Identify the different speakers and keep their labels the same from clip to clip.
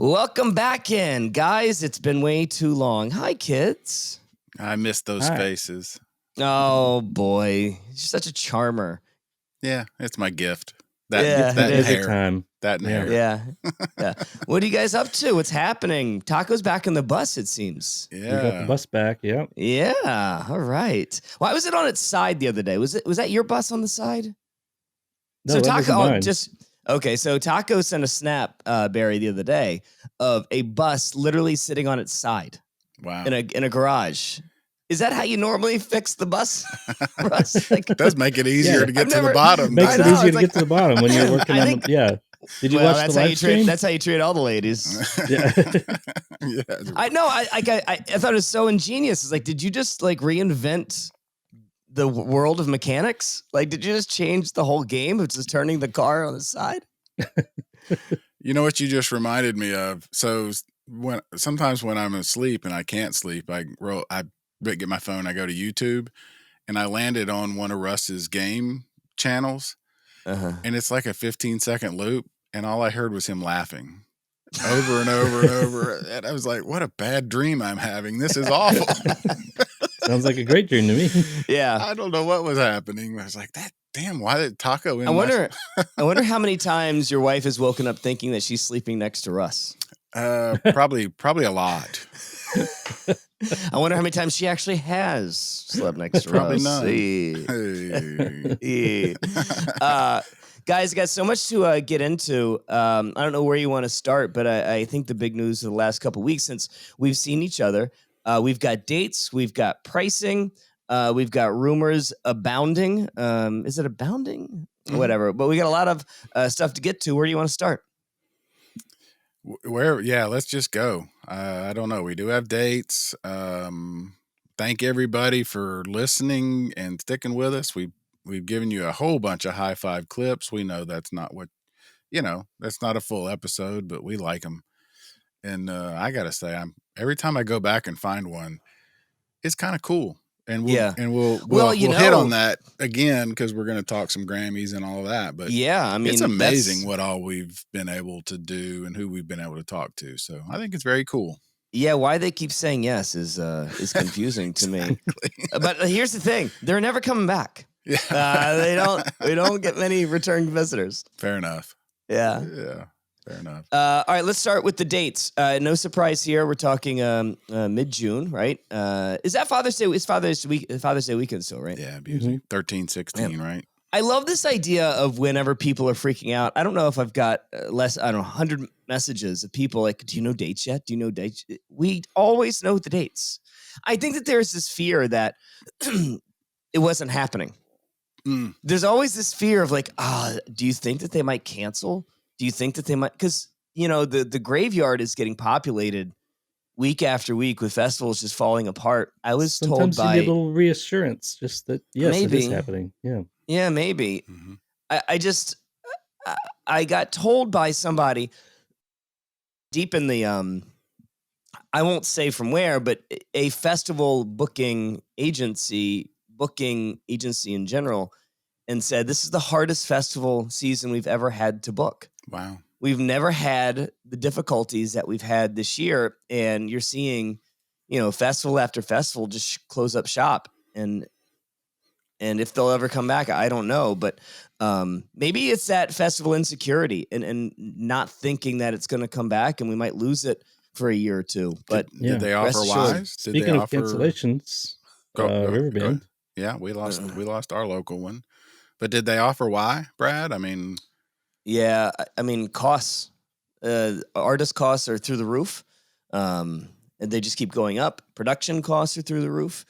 Speaker 1: Welcome back in, guys. It's been way too long. Hi, kids.
Speaker 2: I miss those faces.
Speaker 1: Oh, boy. You're such a charmer.
Speaker 2: Yeah, it's my gift.
Speaker 1: That
Speaker 2: hair.
Speaker 3: Time.
Speaker 2: That and hair.
Speaker 1: Yeah. What are you guys up to? What's happening? Taco's back on the bus, it seems.
Speaker 2: Yeah.
Speaker 3: We got the bus back, yep.
Speaker 1: Yeah, all right. Why was it on its side the other day? Was that your bus on the side?
Speaker 3: No,
Speaker 1: so
Speaker 3: that
Speaker 1: Taco,
Speaker 3: mine.
Speaker 1: Okay, so Taco sent a snap, Barry, the other day of a bus literally sitting on its side.
Speaker 2: Wow.
Speaker 1: In a garage. Is that how you normally fix the bus, Russ?
Speaker 2: It does make it easier to get to the bottom.
Speaker 3: Makes it easier to get to the bottom when you're working on the... Yeah. Did you watch the live stream?
Speaker 1: That's how you treat all the ladies.
Speaker 3: Yeah.
Speaker 1: I know. I thought it was so ingenious. It's like, did you just like reinvent the world of mechanics? Like, did you just change the whole game of just turning the car on the side?
Speaker 2: You know what you just reminded me of? So sometimes when I'm asleep and I can't sleep, I get my phone, I go to YouTube, and I landed on one of Russ's game channels, and it's like a 15-second loop, and all I heard was him laughing over and over and over. And I was like, what a bad dream I'm having. This is awful.
Speaker 3: Sounds like a great dream to me.
Speaker 1: Yeah.
Speaker 2: I don't know what was happening. I was like, why did Taco in
Speaker 1: I wonder how many times your wife has woken up thinking that she's sleeping next to Russ.
Speaker 2: Probably a lot.
Speaker 1: I wonder how many times she actually has slept next to
Speaker 2: Probably
Speaker 1: Russ.
Speaker 2: none.
Speaker 1: Guys, got so much to get into. I don't know where you want to start, but I think the big news of the last couple of weeks since we've seen each other, we've got dates, we've got pricing, we've got rumors abounding. Is it abounding? Mm-hmm. Whatever. But we got a lot of stuff to get to. Where do you want to start?
Speaker 2: Let's just go. I don't know. We do have dates. Thank everybody for listening and sticking with us. We've given you a whole bunch of high five clips. We know that's not that's not a full episode, but we like them. And I gotta say, every time I go back and find one, it's kind of cool. And we'll hit on that again because we're going to talk some Grammys and all of that. But
Speaker 1: yeah, I mean,
Speaker 2: it's amazing what all we've been able to do and who we've been able to talk to. So I think it's very cool.
Speaker 1: Yeah, why they keep saying yes is confusing to me. But here's the thing: they're never coming back. Yeah, we don't get many return visitors.
Speaker 2: Fair enough.
Speaker 1: Yeah.
Speaker 2: Fair enough.
Speaker 1: All right, let's start with the dates. No surprise here. We're talking mid-June, right? Is that Father's Day? It's Father's Day weekend still, right?
Speaker 2: Yeah, usually 13, 16, right?
Speaker 1: I love this idea of whenever people are freaking out. I don't know if I've got 100 messages of people like, do you know dates yet? Do you know dates? We always know the dates. I think that there's this fear that it wasn't happening. There's always this fear of like, do you think that they might cancel? Do you think that they might? Because, the graveyard is getting populated week after week with festivals just falling apart. I was
Speaker 3: Sometimes
Speaker 1: told by...
Speaker 3: you need a little reassurance, just that, yes,
Speaker 1: maybe.
Speaker 3: It is happening. Yeah.
Speaker 1: Yeah, maybe. Mm-hmm. I got told by somebody deep in the... I won't say from where, but a festival booking agency in general, and said, this is the hardest festival season we've ever had to book.
Speaker 2: Wow.
Speaker 1: We've never had the difficulties that we've had this year. And you're seeing, festival after festival just close up shop. And if they'll ever come back, I don't know. But maybe it's that festival insecurity and not thinking that it's going to come back and we might lose it for a year or two. But
Speaker 2: did they offer wise?
Speaker 3: Speaking of cancellations, Riverbend.
Speaker 2: Yeah, we lost our local one. But did they offer why, Brad? I mean...
Speaker 1: Yeah, costs. Artist costs are through the roof. And they just keep going up. Production costs are through the roof.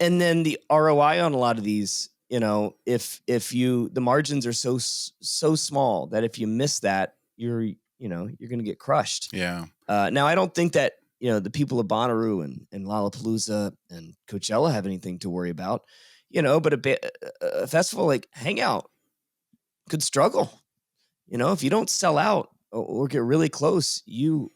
Speaker 1: And then the ROI on a lot of these, if the margins are so small that if you miss that, you're going to get crushed.
Speaker 2: Yeah.
Speaker 1: Now, I don't think that, the people of Bonnaroo and Lollapalooza and Coachella have anything to worry about, but a festival like Hangout could struggle. If you don't sell out or get really close, you're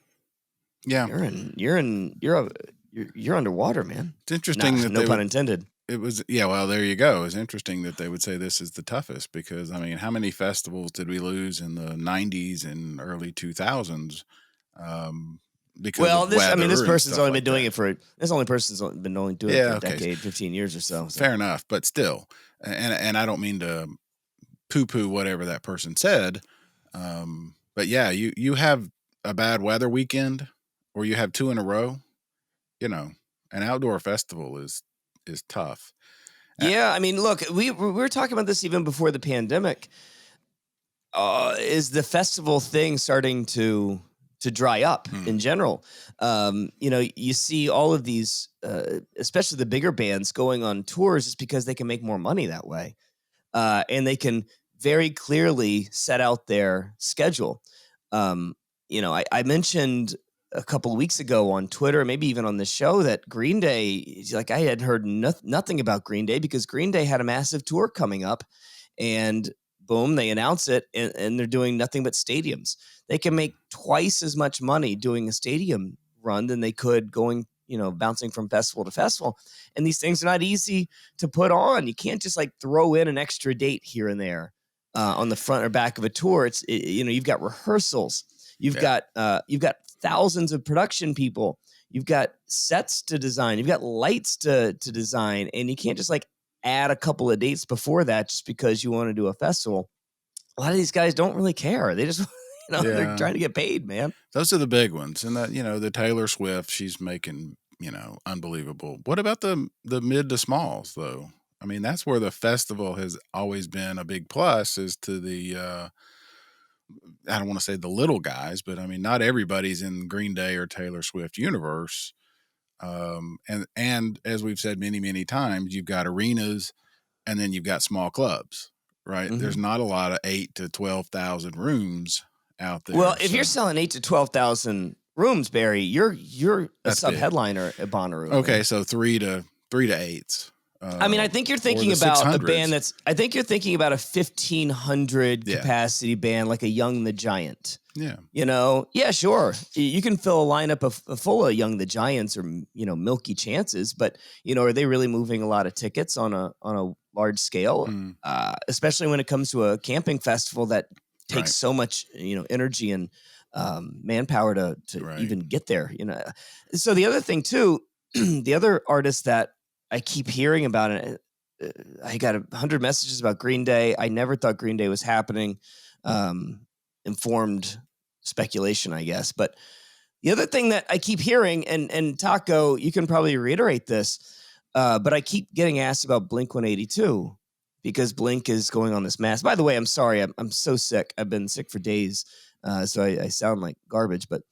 Speaker 1: underwater, man.
Speaker 2: It's interesting that
Speaker 1: no pun intended.
Speaker 2: It was, well, there you go. It's interesting that they would say this is the toughest because, how many festivals did we lose in the 90s and early 2000s Because of weather.
Speaker 1: This person's only been doing
Speaker 2: it
Speaker 1: for a decade, 15 years or so.
Speaker 2: Fair enough, but still, and I don't mean to poo-poo whatever that person said, but yeah, you have a bad weather weekend, or you have 2 in a row. An outdoor festival is tough.
Speaker 1: Yeah, I mean, look, we were talking about this even before the pandemic. Is the festival thing starting to dry up in general? You see all of these, especially the bigger bands going on tours, just because they can make more money that way, and they can very clearly set out their schedule. I mentioned a couple of weeks ago on Twitter, maybe even on the show, that Green Day, like I had heard nothing about Green Day because Green Day had a massive tour coming up, and boom, they announce it, and they're doing nothing but stadiums. They can make twice as much money doing a stadium run than they could going, bouncing from festival to festival. And these things are not easy to put on. You can't just like throw in an extra date here and there on the front or back of a tour. You've got rehearsals. You've got thousands of production people. You've got sets to design. You've got lights to design, and you can't just like add a couple of dates before that just because you want to do a festival. A lot of these guys don't really care. They just, they're trying to get paid, man.
Speaker 2: Those are the big ones. And that, the Taylor Swift, she's making, unbelievable. What about the mid to smalls though? I mean, that's where the festival has always been a big plus, is to the, I don't want to say the little guys, but I mean, not everybody's in Green Day or Taylor Swift universe. And as we've said many, many times, you've got arenas and then you've got small clubs, right? Mm-hmm. There's not a lot of 8,000 to 12,000 rooms out there.
Speaker 1: Well, if you're selling 8,000 to 12,000 rooms, Barry, you're a sub-headliner at Bonnaroo.
Speaker 2: Okay, man. So 3 to 8s.
Speaker 1: I think you're thinking about a band I think you're thinking about a 1,500 capacity band, like a Young the Giant.
Speaker 2: Yeah.
Speaker 1: Yeah, sure. You can fill a lineup full of Young the Giants or, Milky Chances, but, are they really moving a lot of tickets on a large scale? Especially when it comes to a camping festival that takes so much, energy and manpower to even get there, So the other thing too, the other artist that I keep hearing about it, I got 100 messages about Green Day. I never thought Green Day was happening. Informed speculation, I guess. But the other thing that I keep hearing, and Taco, you can probably reiterate this, but I keep getting asked about Blink-182 because Blink is going on this mass. By the way, I'm sorry. I'm so sick. I've been sick for days, so I sound like garbage. But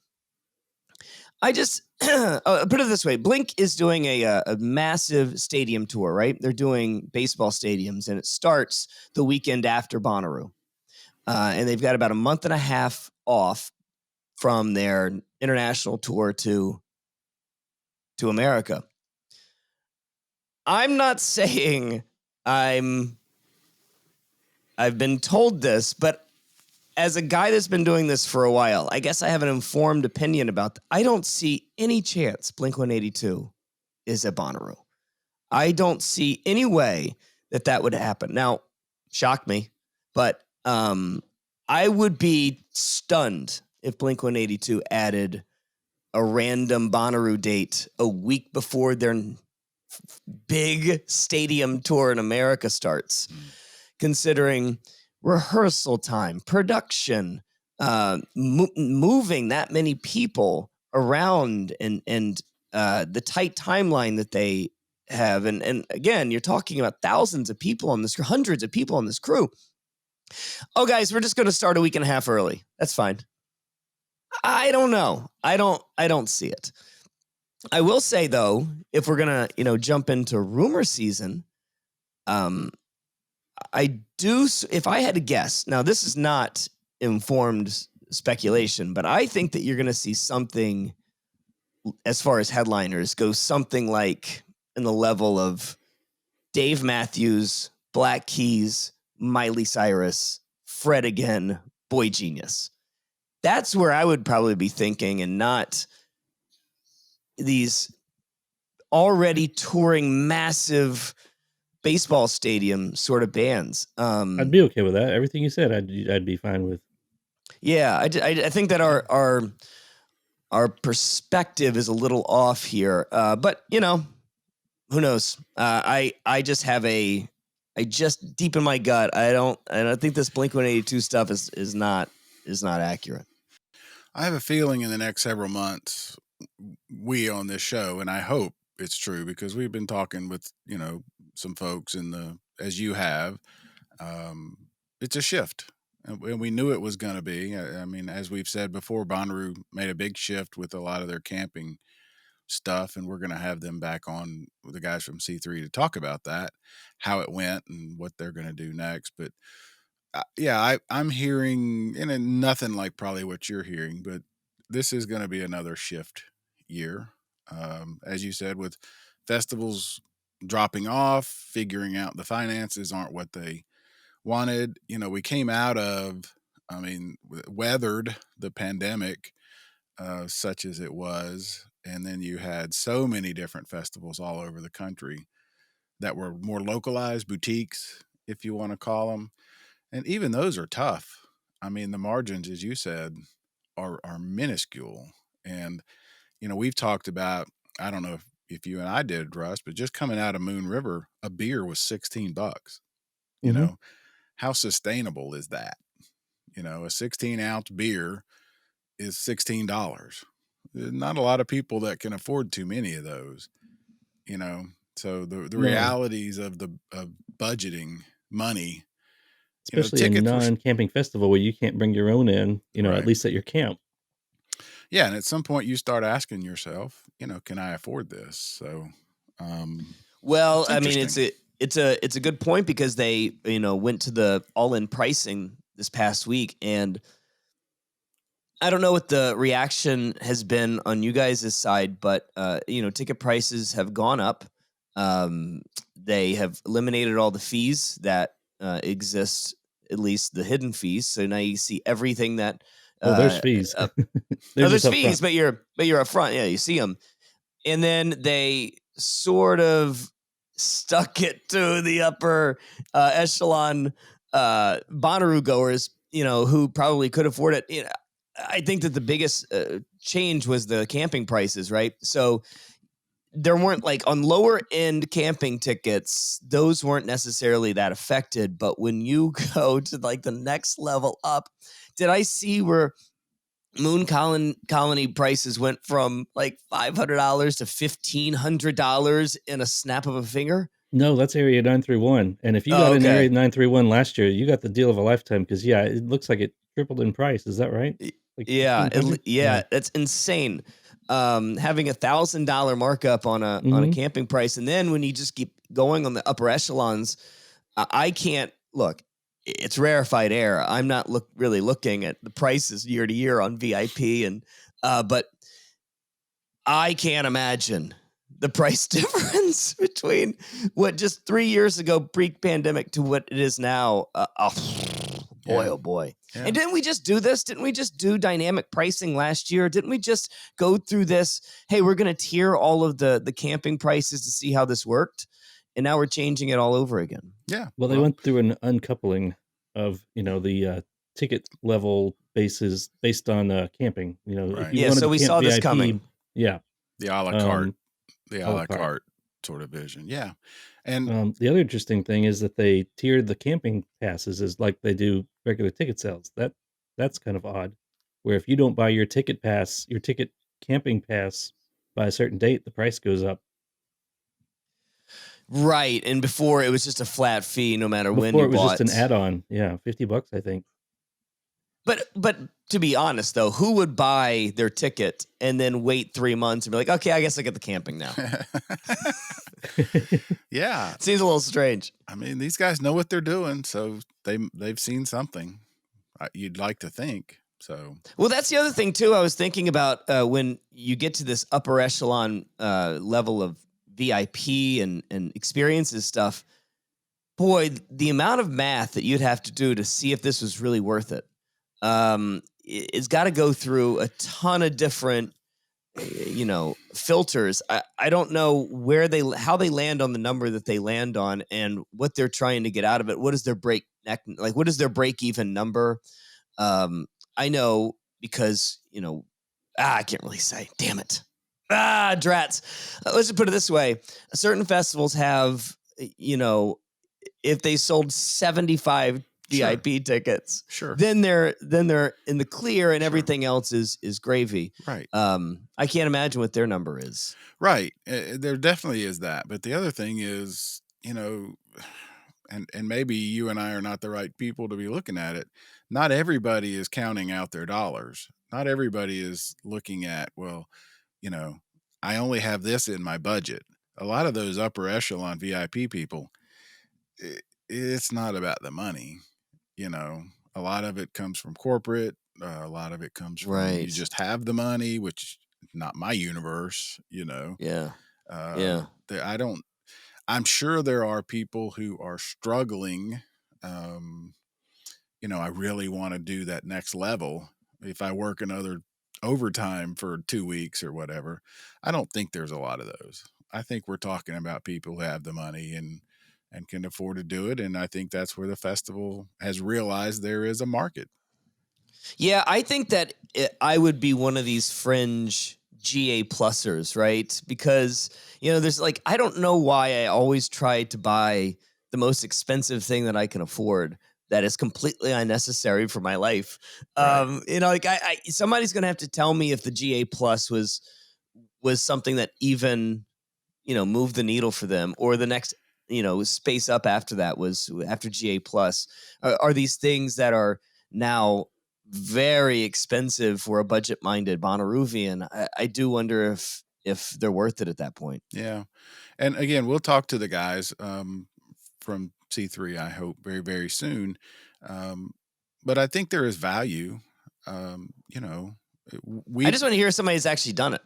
Speaker 1: I just put it this way. Blink is doing a massive stadium tour, right? They're doing baseball stadiums, and it starts the weekend after Bonnaroo. And they've got about a month and a half off from their international tour to America. I'm not saying I've been told this, but as a guy that's been doing this for a while, I guess I have an informed opinion about that. I don't see any chance Blink-182 is at Bonnaroo. I don't see any way that would happen. Now, shock me, but I would be stunned if Blink-182 added a random Bonnaroo date a week before their big stadium tour in America starts, considering rehearsal time, production, moving that many people around, and the tight timeline that they have. And again, you're talking about thousands of people on this, hundreds of people on this crew. Oh, guys, we're just going to start a week and a half early. That's fine. I don't know. I don't see it. I will say, though, if we're going to, jump into rumor season, I do, if I had to guess, now this is not informed speculation, but I think that you're going to see something as far as headliners go, something like in the level of Dave Matthews, Black Keys, Miley Cyrus, Fred again, Boy Genius. That's where I would probably be thinking, and not these already touring massive baseball stadium sort of bands.
Speaker 3: I'd be okay with that. Everything you said, I'd be fine with.
Speaker 1: Yeah, I think that our our perspective is a little off here. But you know, who knows? I just have I just deep in my gut, I don't think this Blink-182 stuff is not accurate.
Speaker 2: I have a feeling in the next several months, we on this show, and I hope it's true because we've been talking with, some folks as you have, it's a shift. And we knew it was going to be. I mean, as we've said before, Bonnaroo made a big shift with a lot of their camping stuff, and we're going to have them back on with the guys from C3 to talk about that, how it went and what they're going to do next. But I'm hearing, and nothing like probably what you're hearing, but this is going to be another shift year. As you said, with festivals dropping off, figuring out the finances aren't what they wanted. We came out of, weathered the pandemic, such as it was. And then you had so many different festivals all over the country that were more localized, boutiques, if you want to call them. And even those are tough. I mean, the margins, as you said, are minuscule. And, we've talked about, I don't know if you and I did, Russ, but just coming out of Moon River, a beer was $16.
Speaker 3: Mm-hmm.
Speaker 2: How sustainable is that? A 16-ounce beer is $16. There's not a lot of people that can afford too many of those, So the realities of budgeting money,
Speaker 3: especially a non-camping festival where you can't bring your own in, right, at least at your camp.
Speaker 2: Yeah, and at some point you start asking yourself, can I afford this? So,
Speaker 1: well, I mean, it's a good point because they, went to the all-in pricing this past week, and I don't know what the reaction has been on you guys' side, but ticket prices have gone up. They have eliminated all the fees that exist, at least the hidden fees. So now you see everything that.
Speaker 3: There's fees.
Speaker 1: There's fees, but you're up front. Yeah, you see them, and then they sort of stuck it to the upper echelon Bonnaroo goers, who probably could afford it. I think that the biggest change was the camping prices, right? So there weren't like on lower end camping tickets, those weren't necessarily that affected. But when you go to like the next level up, did I see where Moon Colony prices went from like $500 to $1,500 in a snap of a finger?
Speaker 3: No, that's Area 931. And if you got in Area 931 last year, you got the deal of a lifetime because, it looks like it tripled in price. Is that right? Like
Speaker 1: yeah, that's insane. Having $1,000 markup on a camping price, and then when you just keep going on the upper echelons, I can't look. It's rarefied air. I'm not really looking at the prices year to year on VIP, and but I can't imagine the price difference between what just 3 years ago pre-pandemic to what it is now. Oh boy. Yeah. And didn't we just do this? Didn't we just do dynamic pricing last year? Didn't we just go through this? Hey, we're going to tier all of the camping prices to see how this worked. And now we're changing it all over again.
Speaker 2: Yeah.
Speaker 3: Well, they went through an uncoupling of, the ticket level bases based on camping.
Speaker 2: Right.
Speaker 3: If you wanted
Speaker 1: so we saw
Speaker 3: VIP,
Speaker 1: this coming.
Speaker 3: Yeah.
Speaker 2: The a la carte. The a la carte sort of vision. Yeah. And
Speaker 3: the other interesting thing is that they tiered the camping passes as like they do regular ticket sales. That's kind of odd. Where if you don't buy your ticket camping pass by a certain date, the price goes up.
Speaker 1: Right. And before it was just a flat fee no matter when you bought.
Speaker 3: Before it was just an add-on. Yeah, $50 I think.
Speaker 1: But to be honest, though, who would buy their ticket and then wait 3 months and be like, okay, I guess I get the camping now?
Speaker 2: Yeah.
Speaker 1: It seems a little strange.
Speaker 2: I mean, these guys know what they're doing, so they've seen something, you'd like to think. So,
Speaker 1: well, that's the other thing, too. I was thinking about when you get to this upper echelon level of VIP and experiences stuff, boy, the amount of math that you'd have to do to see if this was really worth it. It's got to go through a ton of different, filters. I don't know how they land on the number that they land on and what they're trying to get out of it. What is their what is their break even number? I know because, I can't really say. Damn it. Drats. Let's just put it this way. Certain festivals have, if they sold 75
Speaker 2: Sure.
Speaker 1: VIP tickets,
Speaker 2: Sure.
Speaker 1: then they're in the clear and
Speaker 2: Sure.
Speaker 1: everything else is gravy.
Speaker 2: Right.
Speaker 1: I can't imagine what their number is.
Speaker 2: Right. There definitely is that. But the other thing is, and maybe you and I are not the right people to be looking at it. Not everybody is counting out their dollars. Not everybody is looking at, well, I only have this in my budget. A lot of those upper echelon VIP people, it's not about the money. A lot of it comes from corporate. A lot of it comes from you just have the money, which not my universe.
Speaker 1: Yeah.
Speaker 2: I'm sure there are people who are struggling. I really want to do that next level. If I work another overtime for 2 weeks or whatever, I don't think there's a lot of those. I think we're talking about people who have the money and can afford to do it. And I think that's where the festival has realized there is a market.
Speaker 1: Yeah, I think that I would be one of these fringe GA plusers, right? Because, there's I don't know why I always try to buy the most expensive thing that I can afford that is completely unnecessary for my life.
Speaker 2: Right.
Speaker 1: Somebody's going to have to tell me if the GA plus was something that even, moved the needle for them, or the next, space up after that was after GA plus. Are these things that are now very expensive for a budget-minded Bonnaroovian? I do wonder if they're worth it at that point.
Speaker 2: Yeah. And again, we'll talk to the guys from C3, I hope, very, very soon. But I think there is value. I
Speaker 1: just want to hear somebody who's actually done it.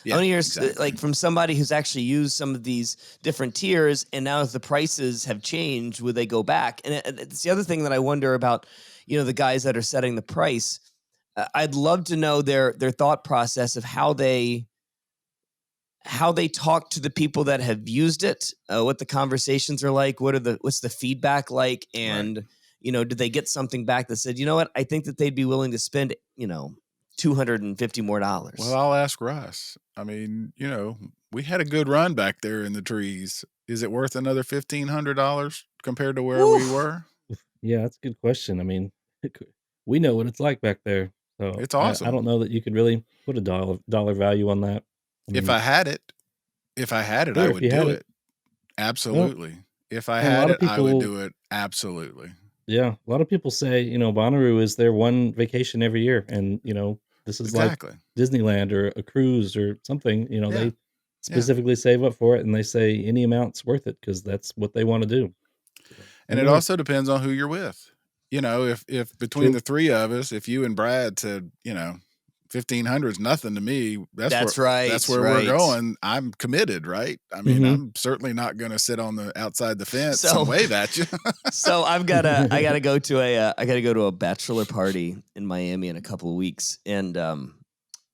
Speaker 2: Yeah,
Speaker 1: I want to hear
Speaker 2: exactly.
Speaker 1: from somebody who's actually used some of these different tiers, and now if the prices have changed, would they go back? And it's the other thing that I wonder about, the guys that are setting the price. I'd love to know their thought process of how they talk to the people that have used it, what the conversations are like, what's the feedback like, and
Speaker 2: Right.
Speaker 1: Did they get something back that said, you know what, I think that they'd be willing to spend $250 more.
Speaker 2: Well, I'll ask Russ. I mean, we had a good run back there in the trees. Is it worth another $1,500 compared to where we were?
Speaker 3: Yeah, that's a good question. I mean, we know what it's like back there, so
Speaker 2: It's
Speaker 3: I don't
Speaker 2: awesome.
Speaker 3: know that you could really put a dollar value on that. I
Speaker 2: If
Speaker 3: mean,
Speaker 2: I had it, I
Speaker 3: sure, if
Speaker 2: would
Speaker 3: you
Speaker 2: do
Speaker 3: had
Speaker 2: it.
Speaker 3: it. Well,
Speaker 2: Absolutely. If I
Speaker 3: and a
Speaker 2: had
Speaker 3: lot
Speaker 2: it,
Speaker 3: of
Speaker 2: I would
Speaker 3: people,
Speaker 2: do it. Absolutely.
Speaker 3: yeah, a lot of people say, Bonnaroo is their one vacation every year, and this is like
Speaker 2: Exactly.
Speaker 3: Disneyland or a cruise or something.
Speaker 2: Yeah.
Speaker 3: They
Speaker 2: Yeah.
Speaker 3: specifically save up for it, and they say any amount's worth it because that's what they want to do. So,
Speaker 2: And
Speaker 3: and
Speaker 2: it
Speaker 3: there,
Speaker 2: also depends on who you're with. If between
Speaker 3: true.
Speaker 2: the three of us, if you and Brad said, 1,500 is nothing to me,
Speaker 1: That's right.
Speaker 2: that's where we're going. I'm committed, right? I mean,
Speaker 3: Hmm.
Speaker 2: I'm certainly not going to sit on the outside the fence and
Speaker 1: So,
Speaker 2: wave at you.
Speaker 1: so I gotta go to a bachelor party in Miami in a couple of weeks, and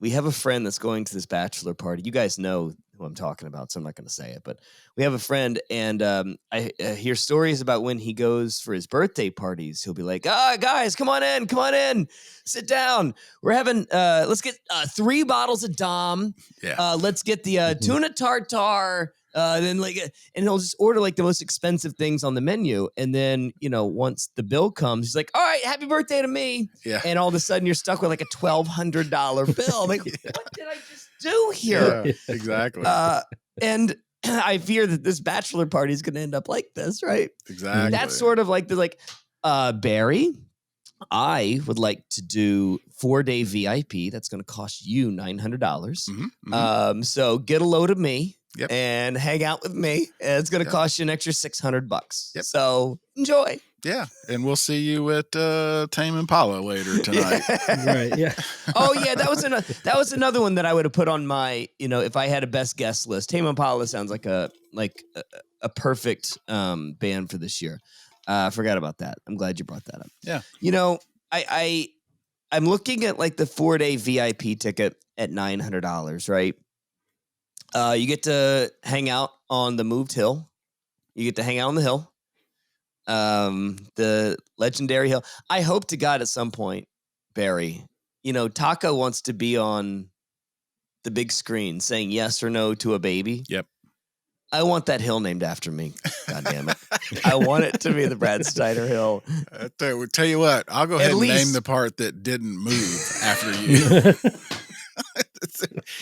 Speaker 1: we have a friend that's going to this bachelor party. You guys know who I'm talking about, so I'm not going to say it, but we have a friend, and I hear stories about when he goes for his birthday parties. He'll be like, guys, come on in, sit down. We're having, let's get 3 bottles of Dom.
Speaker 2: Yeah.
Speaker 1: Let's get the tuna tartare. Then and he'll just order the most expensive things on the menu. And then, once the bill comes, he's like, all right, happy birthday to me.
Speaker 2: Yeah.
Speaker 1: And all of a sudden you're stuck with a $1,200 bill. I'm like, what did I just do here?
Speaker 2: Yeah, exactly.
Speaker 1: And I fear that this bachelor party is going to end up like this, right?
Speaker 2: Exactly.
Speaker 1: That's sort of Barry, I would like to do 4-day VIP. That's going to cost you $900. So get a load of me.
Speaker 2: Yep.
Speaker 1: And hang out with me. And it's going to cost you an extra $600.
Speaker 2: Yep.
Speaker 1: So enjoy.
Speaker 2: Yeah, and we'll see you at Tame Impala later tonight.
Speaker 3: Right? Yeah.
Speaker 1: Oh yeah, that was another one that I would have put on my, if I had a best guest list. Tame Impala sounds like a perfect band for this year. I forgot about that. I'm glad you brought that up.
Speaker 2: Yeah.
Speaker 1: I'm looking at the 4-day VIP ticket at $900, right? You get to hang out on the moved hill. You get to hang out on the hill. The legendary hill. I hope to God at some point, Barry, Taco wants to be on the big screen saying yes or no to a baby.
Speaker 2: Yep.
Speaker 1: I want that hill named after me. God damn it. I want it to be the Brad Steiner Hill.
Speaker 2: Tell you what, I'll go ahead and name the part that didn't move after you.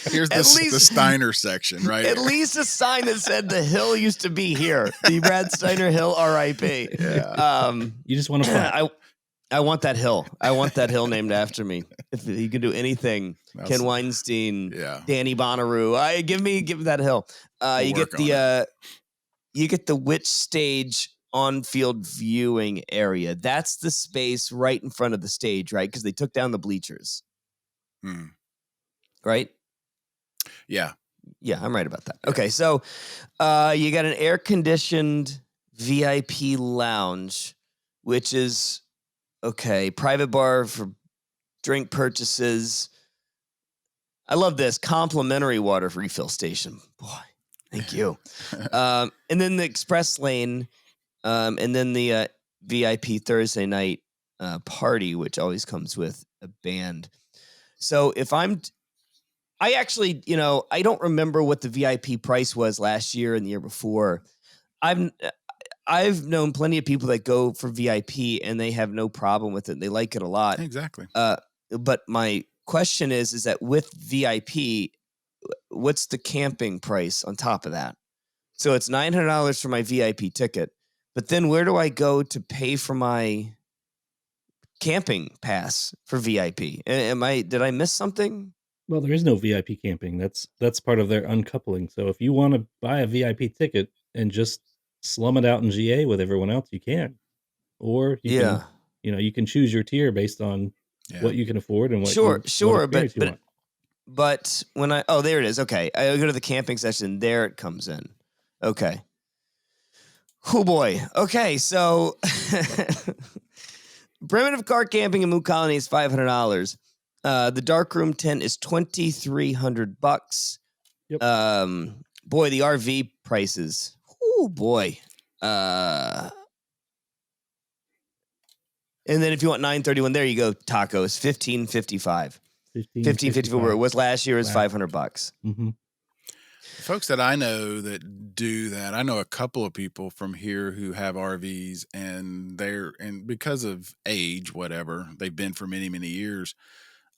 Speaker 2: Here's the Steiner section, right?
Speaker 1: At least a sign that said the hill used to be here. The Brad Steiner Hill, R.I.P.
Speaker 2: Yeah.
Speaker 3: You just want to
Speaker 1: I want that hill. I want that hill named after me. If you can do anything, Ken Weinstein, Danny Bonnaroo, give me that hill. You get the Witch Stage on-field viewing area. That's the space right in front of the stage, right? Because they took down the bleachers. Right?
Speaker 2: Yeah.
Speaker 1: Yeah, I'm right about that. Yeah. Okay, so you got an air-conditioned VIP lounge, which is, private bar for drink purchases. I love this. Complimentary water refill station. Boy, thank you. And then the express lane, and then the VIP Thursday night party, which always comes with a band. So if I actually, I don't remember what the VIP price was last year and the year before. I've known plenty of people that go for VIP and they have no problem with it. They like it a lot.
Speaker 2: Exactly.
Speaker 1: But my question is that with VIP, what's the camping price on top of that? So it's $900 for my VIP ticket, but then where do I go to pay for my camping pass for VIP? Did I miss something?
Speaker 3: Well, there is no VIP camping. That's part of their uncoupling. So if you want to buy a VIP ticket and just slum it out in GA with everyone else, you can. Or you can, you can choose your tier based on what you can afford and what what experience you want.
Speaker 1: But when there it is. Okay. I go to the camping session. There it comes in. Okay. Oh boy. Okay. So primitive car camping in Moot Colony is $500. The darkroom tent is $2,300.
Speaker 3: Yep.
Speaker 1: Boy, the RV prices. Oh boy. And then if you want 931, there you go. Tacos, $1,555. $1,554. Where it was last year is $500.
Speaker 3: Mm-hmm.
Speaker 2: Folks that I know that do that, I know a couple of people from here who have RVs, and because of age, whatever, they've been for many, many years.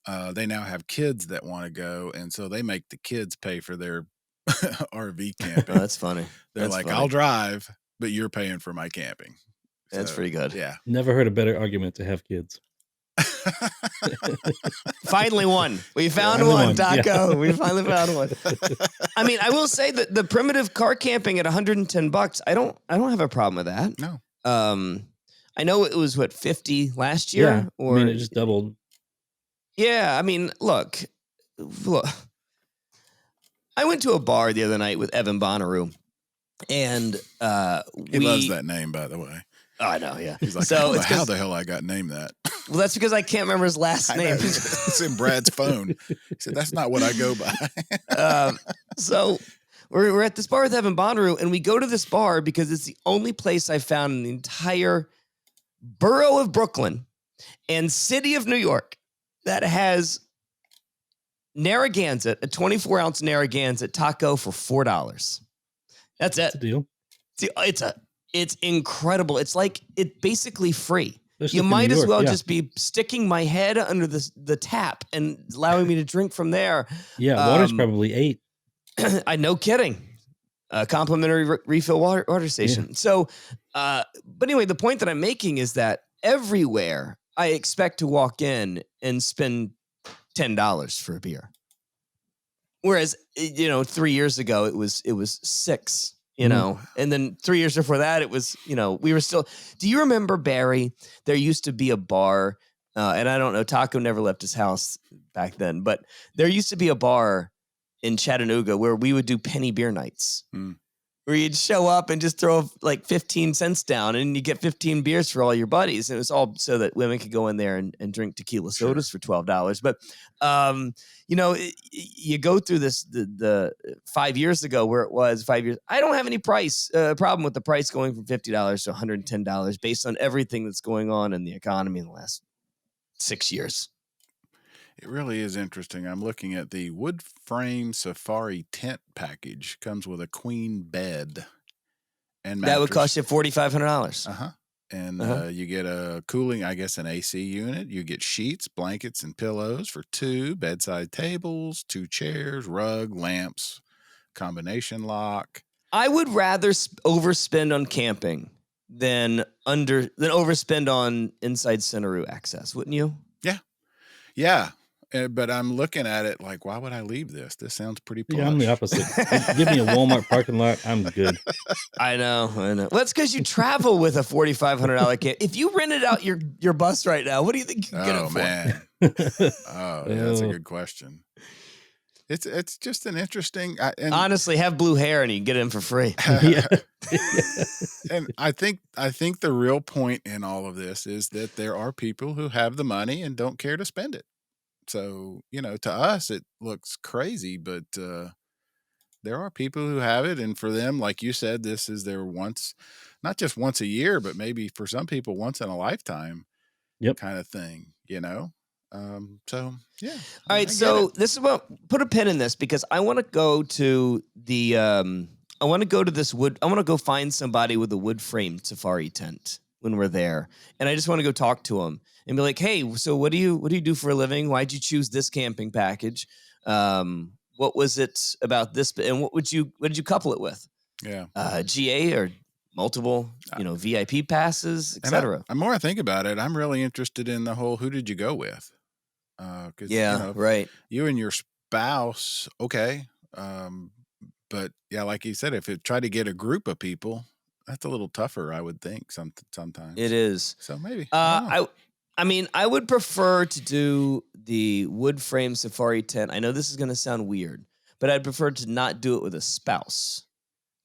Speaker 2: They now have kids that want to go, and so they make the kids pay for their RV camping.
Speaker 1: Oh, that's funny.
Speaker 2: They're funny. I'll drive, but you're paying for my camping.
Speaker 1: That's pretty good.
Speaker 2: Yeah.
Speaker 3: Never heard a better argument to have kids.
Speaker 1: Finally one. We found one, Taco. Yeah. We finally found one. I mean, I will say that the primitive car camping at $110, I don't have a problem with that.
Speaker 2: No.
Speaker 1: I know it was $50 last year.
Speaker 3: Yeah. I mean, it just doubled.
Speaker 1: Yeah. I mean, look. I went to a bar the other night with Evan Bonnaroo, and
Speaker 2: he loves that name, by the way.
Speaker 1: Oh, I know, yeah.
Speaker 2: He's like, so how the hell I got named that?
Speaker 1: Well, that's because I can't remember his last name.
Speaker 2: It's in Brad's phone. He said, that's not what I go by.
Speaker 1: So we're at this bar with Evan Bonnaroo, and we go to this bar because it's the only place I found in the entire borough of Brooklyn and city of New York that has Narragansett, a 24-ounce Narragansett taco for $4. That's it.
Speaker 3: That's a deal.
Speaker 1: It's incredible. It's basically free.
Speaker 3: Especially
Speaker 1: you might as well just be sticking my head under the tap and allowing me to drink from there.
Speaker 3: Yeah, water's probably $8.
Speaker 1: No kidding. A complimentary refill water station. Yeah. So, but anyway, the point that I'm making is that everywhere I expect to walk in and spend $10 for a beer. Whereas, 3 years ago it was $6. And then 3 years before that, it was, we were still, do you remember, Barry, there used to be a bar, and I don't know, Taco never left his house back then, but there used to be a bar in Chattanooga where we would do penny beer nights, where you'd show up and just throw like 15 cents down and you get 15 beers for all your buddies. And it was all so that women could go in there and drink tequila sodas for $12. But, you go through this, the 5 years ago where it was 5 years. I don't have any problem with the price going from $50 to $110 based on everything that's going on in the economy in the last 6 years.
Speaker 2: It really is interesting. I'm looking at the wood frame safari tent package. Comes with a queen bed and
Speaker 1: That would
Speaker 2: mattress.
Speaker 1: cost you $4,500.
Speaker 2: Uh-huh. And
Speaker 1: Uh-huh.
Speaker 2: you get a cooling, I guess, an AC unit. You get sheets, blankets, and pillows for 2, bedside tables, 2 chairs, rug, lamps, combination lock.
Speaker 1: I would rather overspend on camping than overspend on inside Bonnaroo access, wouldn't you?
Speaker 2: Yeah. But I'm looking at it like, why would I leave this? This sounds pretty plush.
Speaker 3: Yeah, I'm the opposite. Give me a Walmart parking lot, I'm good.
Speaker 1: I know. Well, that's because you travel with a $4,500 camp. If you rented out your bus right now, what do you think you could get it
Speaker 2: Oh,
Speaker 1: for?
Speaker 2: man. Oh, yeah, that's a good question. It's just an interesting.
Speaker 1: Honestly, have blue hair and you can get in for free.
Speaker 3: Yeah.
Speaker 2: And I think the real point in all of this is that there are people who have the money and don't care to spend it. So, to us it looks crazy, but there are people who have it, and for them, like you said, this is their not just once a year, but maybe for some people once in a lifetime
Speaker 3: Yep.
Speaker 2: kind of thing, So yeah.
Speaker 1: All right, so this is put a pin in this because I want to go to the I want to go to this wood. I want to go find somebody with a wood frame safari tent when we're there, and I just want to go talk to them and be like, "Hey, so what do you do for a living? Why'd you choose this camping package? What was it about this? And what did you couple it with?
Speaker 2: Yeah.
Speaker 1: GA or multiple, VIP passes, etc."
Speaker 2: The more I think about it, I'm really interested in the whole who did you go with? Because
Speaker 1: right.
Speaker 2: you and your spouse, okay. But yeah, like you said, if it tried to get a group of people, that's a little tougher, I would think. Sometimes
Speaker 1: It is.
Speaker 2: So maybe
Speaker 1: I mean, I would prefer to do the wood frame safari tent. I know this is going to sound weird, but I'd prefer to not do it with a spouse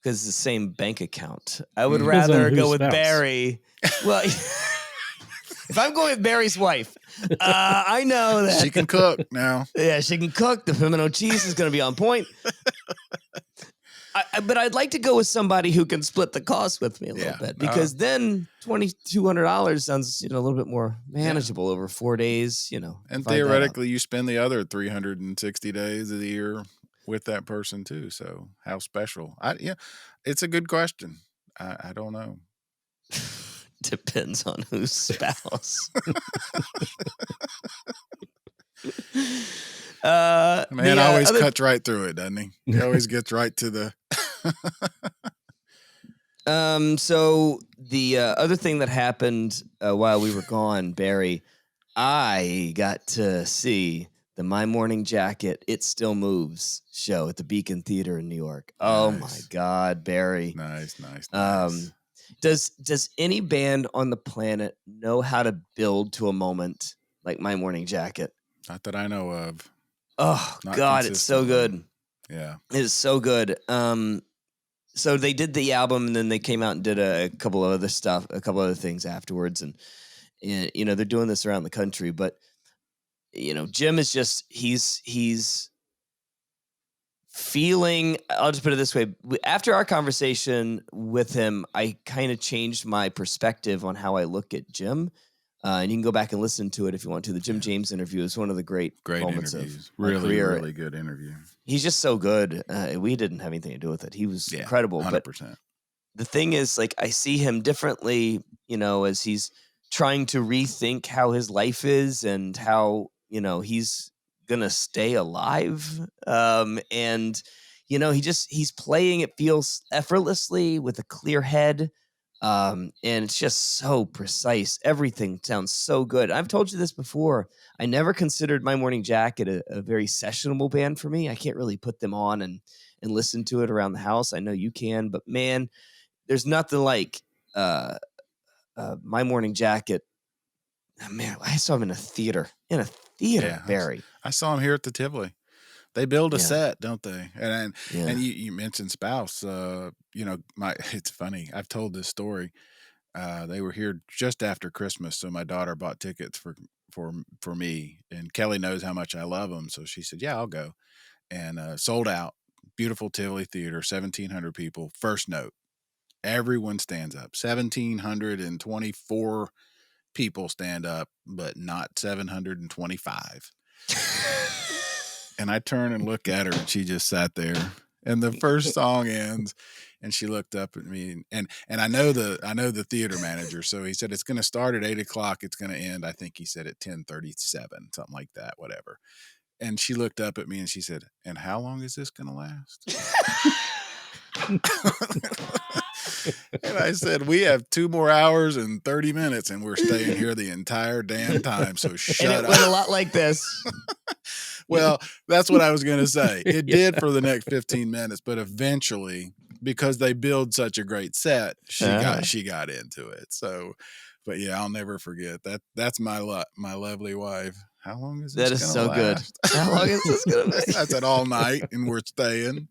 Speaker 1: because it's the same bank account. I would
Speaker 3: Depends on
Speaker 1: rather
Speaker 3: whose
Speaker 1: go with
Speaker 3: spouse.
Speaker 1: Barry. Well, if I'm going with Barry's wife, I know that
Speaker 2: she can cook now.
Speaker 1: Yeah, she can cook. The pimento cheese is going to be on point. But I'd like to go with somebody who can split the cost with me a little bit because then $2,200 sounds a little bit more manageable over 4 days.
Speaker 2: And theoretically, you spend the other 360 days of the year with that person too. So how special? It's a good question. I don't know.
Speaker 1: Depends on whose spouse.
Speaker 2: Man always cuts right through it, doesn't he? He always gets right to the.
Speaker 1: So the other thing that happened while we were gone, Barry, I got to see the My Morning Jacket, It Still Moves show at the Beacon Theater in New York. Nice. Oh my God, Barry.
Speaker 2: Nice.
Speaker 1: Does any band on the planet know how to build to a moment like My Morning Jacket?
Speaker 2: Not that I know of.
Speaker 1: Oh God, it's so good.
Speaker 2: Yeah.
Speaker 1: It is so good. So they did the album and then they came out and did a couple of other stuff, a couple other things afterwards. And they're doing this around the country, but Jim is just, he's feeling, I'll just put it this way. After our conversation with him, I kind of changed my perspective on how I look at Jim. And you can go back and listen to it if you want to. The Jim James interview is one of the great moments
Speaker 2: interviews.
Speaker 1: Of my career.
Speaker 2: Really good interview.
Speaker 1: He's just so good. We didn't have anything to do with it. He was incredible. 100%. But the thing is, I see him differently, as he's trying to rethink how his life is and how, he's going to stay alive. And, he's playing, it feels effortlessly with a clear head. And it's just so precise. Everything sounds so good. I've told you this before. I never considered My Morning Jacket a very sessionable band for me. I can't really put them on and listen to it around the house. I know you can, but man, there's nothing like My Morning Jacket. Man, I saw him in a theater. Barry.
Speaker 2: I saw him here at the Tivoli. They build a set, don't they? And you mentioned spouse. It's funny. I've told this story. They were here just after Christmas, so my daughter bought tickets for me. And Kelly knows how much I love them, so she said, "Yeah, I'll go." And sold out. Beautiful Tivoli Theater, 1,700 people. First note, everyone stands up. 1,724 people stand up, but not 725. And I turn and look at her, and she just sat there. And the first song ends, and she looked up at me, and I know the theater manager, so he said it's going to start at 8:00. It's going to end, I think he said at 10:37, something like that, whatever. And she looked up at me and she said, "And how long is this going to last?" And I said, "We have 2 more hours and 30 minutes, and we're staying here the entire damn time. So shut up."
Speaker 1: And it went a lot like this.
Speaker 2: Well, that's what I was going to say. It did for the next 15 minutes, but eventually, because they build such a great set, she got into it. So, but yeah, I'll never forget that. That's my lovely wife. How long is this?
Speaker 1: That is so
Speaker 2: last?
Speaker 1: good. How long is this going to be?
Speaker 2: I said all night, and we're staying.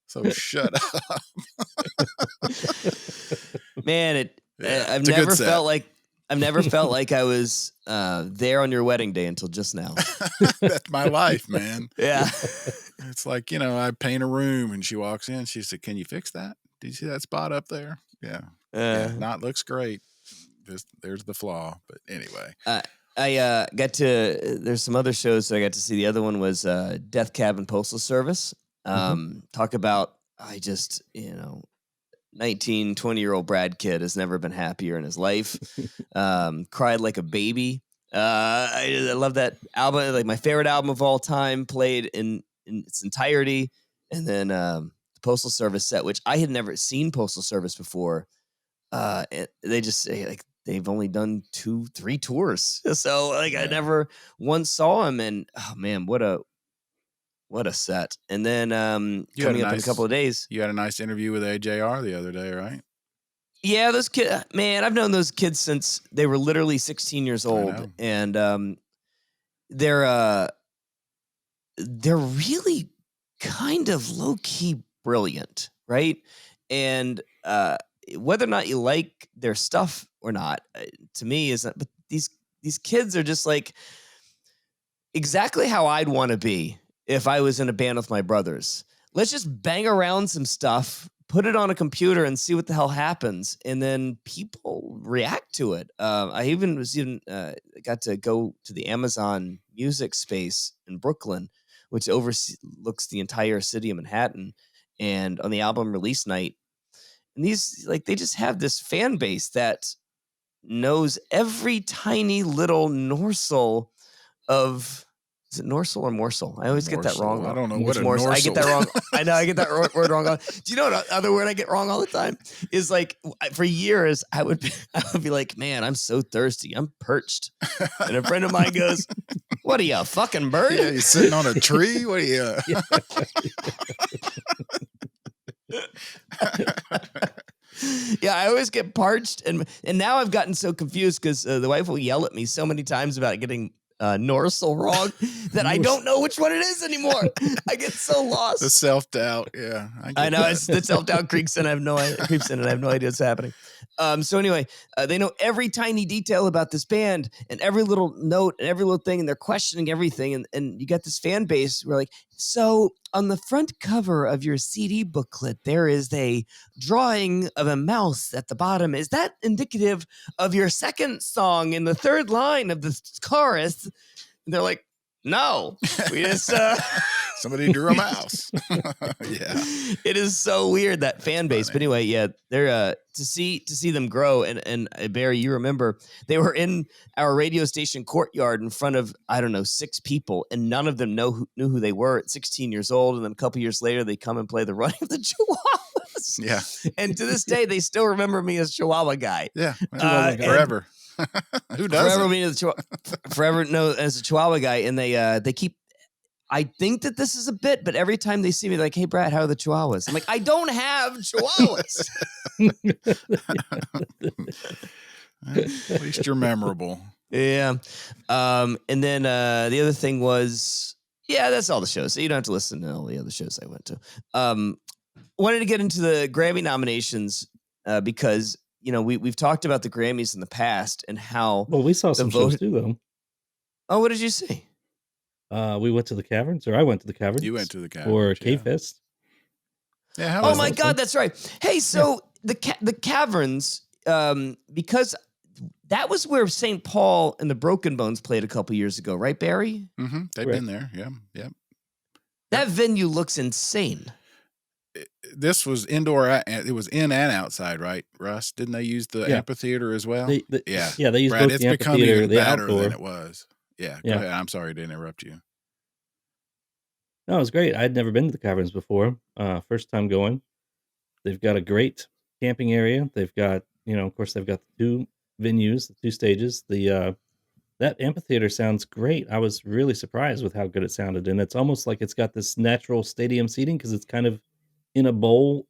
Speaker 2: So shut up.
Speaker 1: Man, I've
Speaker 2: it's a good
Speaker 1: never
Speaker 2: set.
Speaker 1: felt like I was there on your wedding day until just now.
Speaker 2: That's my life, man.
Speaker 1: Yeah.
Speaker 2: It's like, I paint a room and she walks in. She said, "Can you fix that? Did you see that spot up there?" Yeah. Looks great. There's the flaw. But anyway.
Speaker 1: I got to, there's some other shows that I got to see. The other one was Death Cab and Postal Service. Talk about, 19, 20-year-old Brad Kidd has never been happier in his life. Cried like a baby. I love that album. Like my favorite album of all time, played in its entirety. And then the Postal Service set, which I had never seen Postal Service before. They just say like they've only done 2-3 tours. So I never once saw him, and oh man, what a set. And then coming up in a couple of days.
Speaker 2: You had a nice interview with AJR the other day, right?
Speaker 1: Yeah, those kids, man, I've known those kids since they were literally 16 years old. And they're really kind of low-key brilliant, right? And whether or not you like their stuff or not, to me, is not. But these kids are just like exactly how I'd want to be if I was in a band with my brothers. Let's just bang around some stuff, put it on a computer, and see what the hell happens. And then people react to it. I even got to go to the Amazon Music space in Brooklyn, which overlooks the entire city of Manhattan. And on the album release night, and these, like, they just have this fan base that knows every tiny little morsel of, is it morsel or morsel? I always get that wrong.
Speaker 2: I don't know what a
Speaker 1: morsel.
Speaker 2: morsel.
Speaker 1: I get that wrong. I know I get that word wrong. Do you know what other word I get wrong all the time? Is like, for years I would be like, man, I'm so thirsty. I'm perched. And a friend of mine goes, "What are you, a fucking bird?
Speaker 2: Yeah, you sitting on a tree? What are you?"
Speaker 1: Yeah, I always get parched, and now I've gotten so confused because the wife will yell at me so many times about getting Norsel wrong that I don't know which one it is anymore. I get so lost.
Speaker 2: The self-doubt, yeah.
Speaker 1: I know it's the self-doubt creeps in. I have no idea what's happening. So anyway, they know every tiny detail about this band and every little note and every little thing, and they're questioning everything. And you got this fan base where, like, so on the front cover of your CD booklet, there is a drawing of a mouse at the bottom. Is that indicative of your second song in the third line of the chorus? And they're like, "No, we just
Speaker 2: somebody drew a mouse." Yeah,
Speaker 1: it is so weird, that fan base. But anyway, yeah, they're to see them grow. And Barry, you remember they were in our radio station courtyard in front of, I don't know, 6 people, and none of them knew who they were at 16 years old. And then a couple years later, they come and play the Running of the Chihuahuas.
Speaker 2: Yeah,
Speaker 1: and to this day, they still remember me as Chihuahua Guy.
Speaker 2: Yeah, forever. Who doesn't?
Speaker 1: Forever know as a Chihuahua Guy, and they keep. I think that this is a bit, but every time they see me, they're like, "Hey, Brad, how are the Chihuahuas?" I'm like, "I don't have Chihuahuas."
Speaker 2: At least you're memorable.
Speaker 1: Yeah. And then the other thing was, yeah, that's all the shows. So you don't have to listen to all the other shows I went to. Wanted to get into the Grammy nominations because, we've talked about the Grammys in the past and how.
Speaker 3: Well, we saw some shows too, though.
Speaker 1: Oh, what did you see?
Speaker 3: We went to the Caverns, or I went to the Caverns.
Speaker 2: You went to the Caverns.
Speaker 3: Or K-Fest.
Speaker 2: Yeah.
Speaker 1: Oh my God, that's right. Hey, so the Caverns, because That was where St. Paul and the Broken Bones played a couple years ago, right, Barry?
Speaker 2: Mm-hmm. They've been there. Yeah. Yep.
Speaker 1: That venue looks insane.
Speaker 2: This was indoor. It was in and outside, right, Russ? Didn't they use the amphitheater as well?
Speaker 3: They
Speaker 2: yeah.
Speaker 3: They use
Speaker 2: Brad,
Speaker 3: both the amphitheater, the
Speaker 2: better
Speaker 3: outdoor.
Speaker 2: than it was. Yeah. Go ahead. I'm sorry to interrupt you.
Speaker 3: No, it was great. I'd never been to the caverns before. First time going. They've got a great camping area. They've got, of course, they've got the 2 venues, the 2 stages. That amphitheater sounds great. I was really surprised with how good it sounded, and it's almost like it's got this natural stadium seating because it's kind of in a bowl,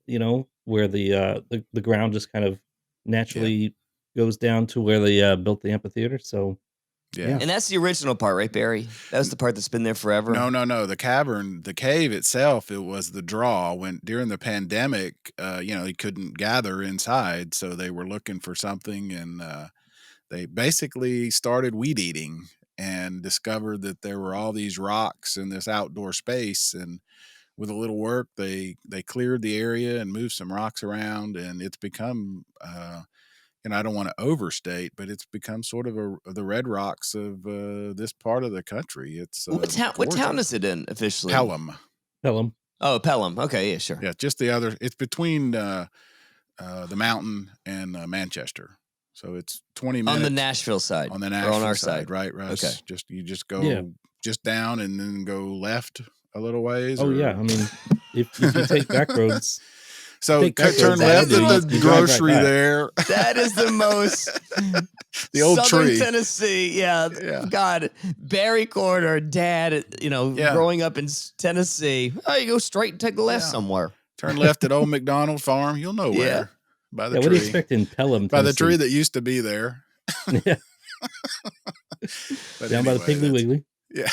Speaker 3: where the ground just kind of naturally goes down to where they built the amphitheater. So
Speaker 2: Yeah.
Speaker 1: And that's the original part, right, Barry? That was the part that's been there forever.
Speaker 2: No. The cave itself, it was the draw. When during the pandemic, they couldn't gather inside, so they were looking for something, and they basically started weed eating and discovered that there were all these rocks in this outdoor space. And with a little work, they cleared the area and moved some rocks around, and it's become, and I don't want to overstate, but it's become sort of the Red Rocks of this part of the country. It's
Speaker 1: what town is it in officially?
Speaker 2: Pelham.
Speaker 1: Oh, Pelham. Okay, yeah, sure.
Speaker 2: Yeah, just the other. It's between the mountain and Manchester. So it's 20 minutes
Speaker 1: on the Nashville side.
Speaker 2: On the Nashville
Speaker 1: or on our
Speaker 2: side, right, Russ?
Speaker 1: Okay.
Speaker 2: You just go just down and then go left a little ways.
Speaker 3: Oh yeah, I mean, if you take back roads.
Speaker 2: So turn left at the grocery there.
Speaker 1: That is the most
Speaker 2: the old
Speaker 1: Southern
Speaker 2: tree.
Speaker 1: Tennessee. Yeah. God, Barry Corder, Dad, growing up in Tennessee. Oh, you go straight and take the left somewhere.
Speaker 2: Turn left at Old McDonald Farm. You'll know where. By the tree.
Speaker 3: What do you expect in Pelham, Tennessee?
Speaker 2: By the tree that used to be there.
Speaker 3: Yeah. Down by the Piggly Wiggly.
Speaker 2: Yeah.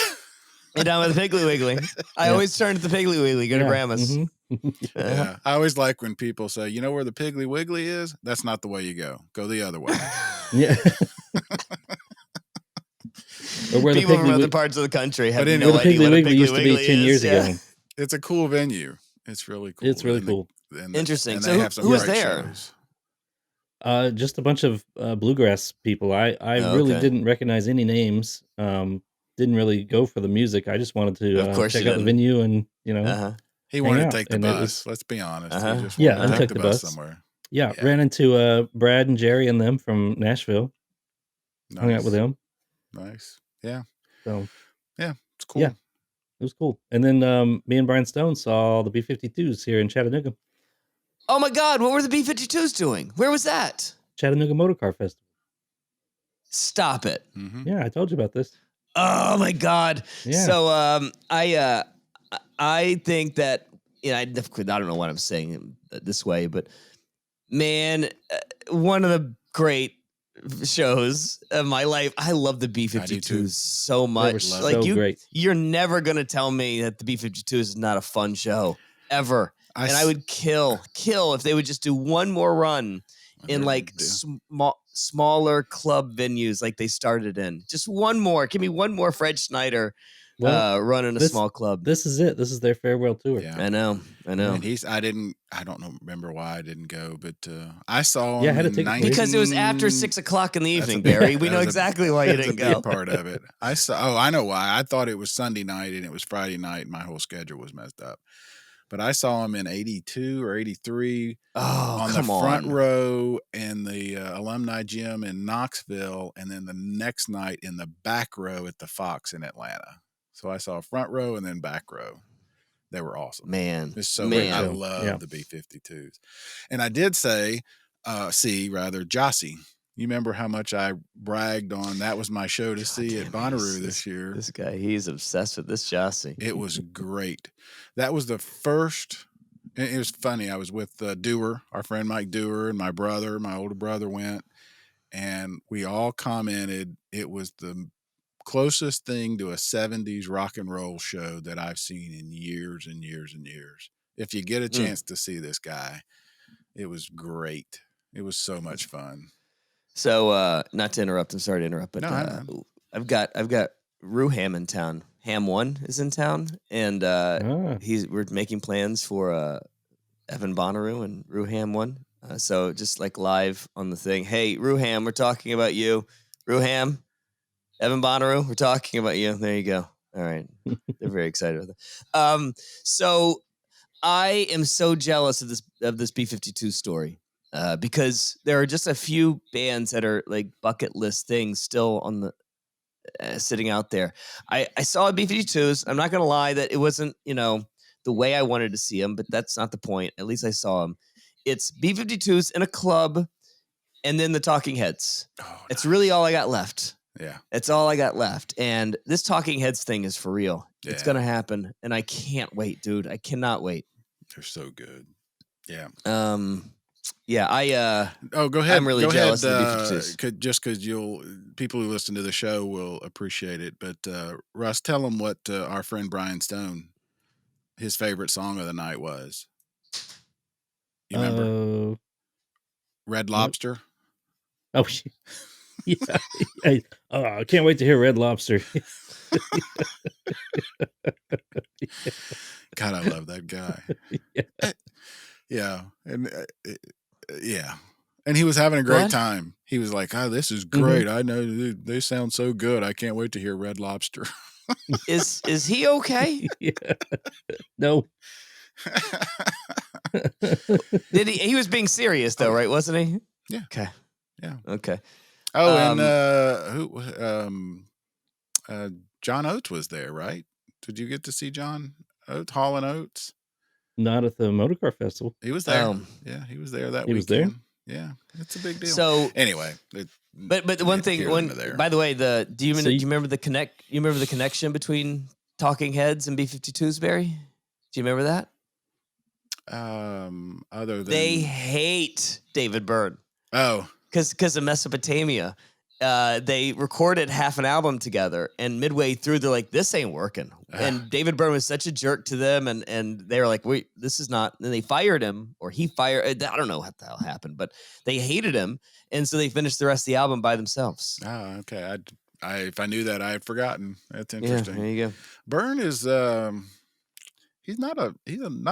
Speaker 1: And down by the Piggly Wiggly. I always turn to the Piggly Wiggly, go to Grandma's.
Speaker 3: Mm-hmm.
Speaker 2: Yeah. I always like when people say, you know where the Piggly Wiggly is? That's not the way you go. Go the other way.
Speaker 3: Yeah. Or where
Speaker 1: people from other parts of the country have no idea what a Piggly
Speaker 3: used to be 10 years ago.
Speaker 2: It's a cool venue. It's really cool.
Speaker 3: It's really cool.
Speaker 1: Interesting.
Speaker 2: And
Speaker 1: so
Speaker 2: they have some
Speaker 1: who was
Speaker 2: great
Speaker 1: there?
Speaker 2: shows.
Speaker 3: Just a bunch of bluegrass people. I really didn't recognize any names. Didn't really go for the music. I just wanted to check out the venue and
Speaker 2: he wanted to take the bus. Let's be honest.
Speaker 3: I took the bus somewhere. Yeah, ran into Brad and Jerry and them from Nashville.
Speaker 2: Nice.
Speaker 3: Hung out with them.
Speaker 2: Nice. Yeah.
Speaker 3: So
Speaker 2: yeah, it's cool.
Speaker 3: Yeah, it was cool. And then me and Brian Stone saw the B-52s here in Chattanooga.
Speaker 1: Oh my God, what were the B-52s doing? Where was that?
Speaker 3: Chattanooga Motor Car Festival.
Speaker 1: Stop it.
Speaker 2: Mm-hmm.
Speaker 3: Yeah, I told you about this.
Speaker 1: Oh my God.
Speaker 3: Yeah.
Speaker 1: So I think that, I don't know what I'm saying this way, but man, one of the great shows of my life. I love the B-52s so much.
Speaker 3: Like great.
Speaker 1: You're never going to tell me that the B-52s is not a fun show ever. And I would kill if they would just do one more run in like smaller club venues like they started in. Just one more. Give me one more Fred Schneider run in a small club.
Speaker 3: This is it. This is their farewell tour.
Speaker 1: Yeah. I know.
Speaker 2: And I don't remember why I didn't go, but I saw him
Speaker 1: because it was after 6:00 in the evening, Barry. We know exactly why you didn't go.
Speaker 2: That's a big part of it. I know why. I thought it was Sunday night and it was Friday night and my whole schedule was messed up. But I saw him in 82 or 83 on the front row in the alumni gym in Knoxville, and then the next night in the back row at the Fox in Atlanta. So I saw front row and then back row. They were awesome.
Speaker 1: Man.
Speaker 2: I love the B-52s. And I did say, Jossie. You remember how much I bragged on that was my show to see at Bonnaroo this year.
Speaker 1: This guy, he's obsessed with this Jossie.
Speaker 2: It was great. That was the first. It was funny. I was with Dewar, our friend Mike Dewar, and my older brother went, and we all commented it was the closest thing to a 70s rock and roll show that I've seen in years and years and years. If you get a chance to see this guy, it was great. It was so much fun.
Speaker 1: So, not to interrupt, I'm sorry to interrupt, but I've got Rue Ham in town. Ham 1 is in town, and we're making plans for Evan Bonnaroo and Rue Ham 1. So just like live on the thing. Hey, Ruham, we're talking about you. Ruham, Evan Bonnaroo, we're talking about you. There you go. All right. They're very excited with it. So I am so jealous of this B-52 story because there are just a few bands that are like bucket list things still on the sitting out there. I saw B-52s. I'm not going to lie that it wasn't, the way I wanted to see them, but that's not the point. At least I saw them. It's B-52s in a club and then the Talking Heads.
Speaker 2: Oh,
Speaker 1: It's
Speaker 2: nice.
Speaker 1: really all I got left.
Speaker 2: Yeah.
Speaker 1: That's all I got left. And this Talking Heads thing is for real.
Speaker 2: Yeah.
Speaker 1: It's going to happen. And I can't wait, dude. I cannot wait.
Speaker 2: They're so good. Yeah.
Speaker 1: Yeah,
Speaker 2: go ahead.
Speaker 1: I'm really
Speaker 2: go
Speaker 1: jealous
Speaker 2: ahead,
Speaker 1: of the B-52s.
Speaker 2: Just because people who listen to the show will appreciate it. But Russ, tell them what our friend Brian Stone, his favorite song of the night was. You remember? Red Lobster.
Speaker 3: Oh, yeah. I can't wait to hear Red Lobster.
Speaker 2: God, I love that guy. Yeah. And yeah. And he was having a great time. He was like, "Oh, this is great. I know they sound so good. I can't wait to hear Red Lobster."
Speaker 1: Is he okay?
Speaker 3: Yeah. No.
Speaker 1: Did he was being serious though, right? Wasn't he?
Speaker 2: Yeah.
Speaker 1: Okay.
Speaker 2: Yeah.
Speaker 1: Okay.
Speaker 2: Oh, and John Oates was there, right? Did you get to see John Oates, Hall and Oates?
Speaker 3: Not at the Motorcar Festival.
Speaker 2: He was there. Yeah, he was there that weekend.
Speaker 3: Was there?
Speaker 2: Yeah, it's a big deal.
Speaker 1: So
Speaker 2: anyway,
Speaker 1: but the one thing, by the way, do you remember the connection between Talking Heads and B-52s, Barry? Do you remember that?
Speaker 2: Other than
Speaker 1: they hate David Byrne.
Speaker 2: Oh,
Speaker 1: because of Mesopotamia. They recorded half an album together, and midway through, they're like, "This ain't working." And David Byrne was such a jerk to them, and they were like, "Wait, this is not." And they fired him, or he fired. I don't know what the hell happened, but they hated him, and so they finished the rest of the album by themselves.
Speaker 2: Oh, okay. If I knew that, I had forgotten. That's interesting.
Speaker 1: Yeah, there you go.
Speaker 2: Byrne is he's not a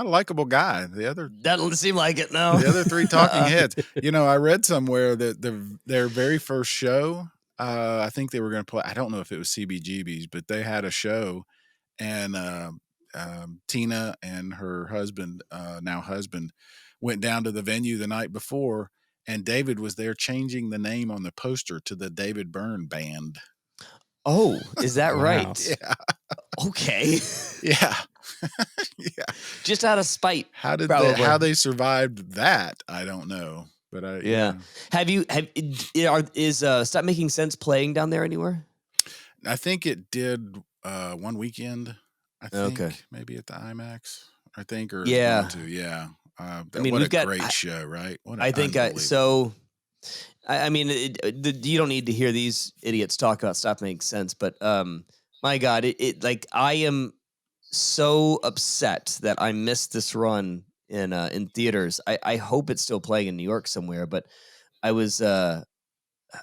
Speaker 2: likable guy. The other
Speaker 1: doesn't seem like it. No,
Speaker 2: the other three Talking Heads. I read somewhere that their very first show, I think they were going to play. I don't know if it was CBGB's, but they had a show, and Tina and her husband, now husband, went down to the venue the night before, and David was there changing the name on the poster to the David Byrne Band.
Speaker 1: Oh, is that right?
Speaker 2: Yeah.
Speaker 1: Okay.
Speaker 2: Yeah. Yeah.
Speaker 1: Just out of spite.
Speaker 2: How they survived that? I don't know. But is Stop Making Sense playing down there anywhere? I think it did one weekend. I think maybe at the IMAX. I think or
Speaker 1: yeah.
Speaker 2: Yeah.
Speaker 1: What a
Speaker 2: great show, right? What
Speaker 1: I think you don't need to hear these idiots talk about Stop Making Sense, but my God, I am so upset that I missed this run in theaters. I hope it's still playing in New York somewhere, but I was I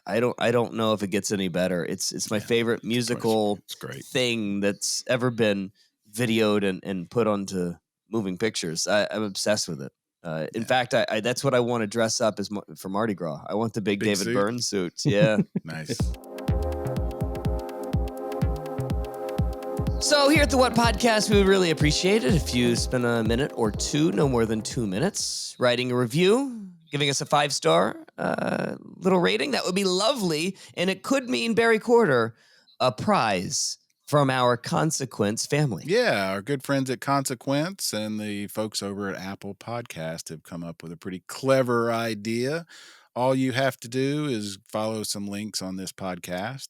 Speaker 1: don't know if it gets any better. It's my favorite musical thing that's ever been videoed and put onto moving pictures. I'm obsessed with it. In fact, that's what I want to dress up as for Mardi Gras. I want the big David Byrne suit. Yeah.
Speaker 2: Nice.
Speaker 1: So here at the What Podcast, we would really appreciate it if you spend a minute or two, no more than 2 minutes, writing a review, giving us a 5-star little rating. That would be lovely. And it could mean, Barry Corder, a prize from our Consequence family.
Speaker 2: Yeah, our good friends at Consequence and the folks over at Apple Podcast have come up with a pretty clever idea. All you have to do is follow some links on this podcast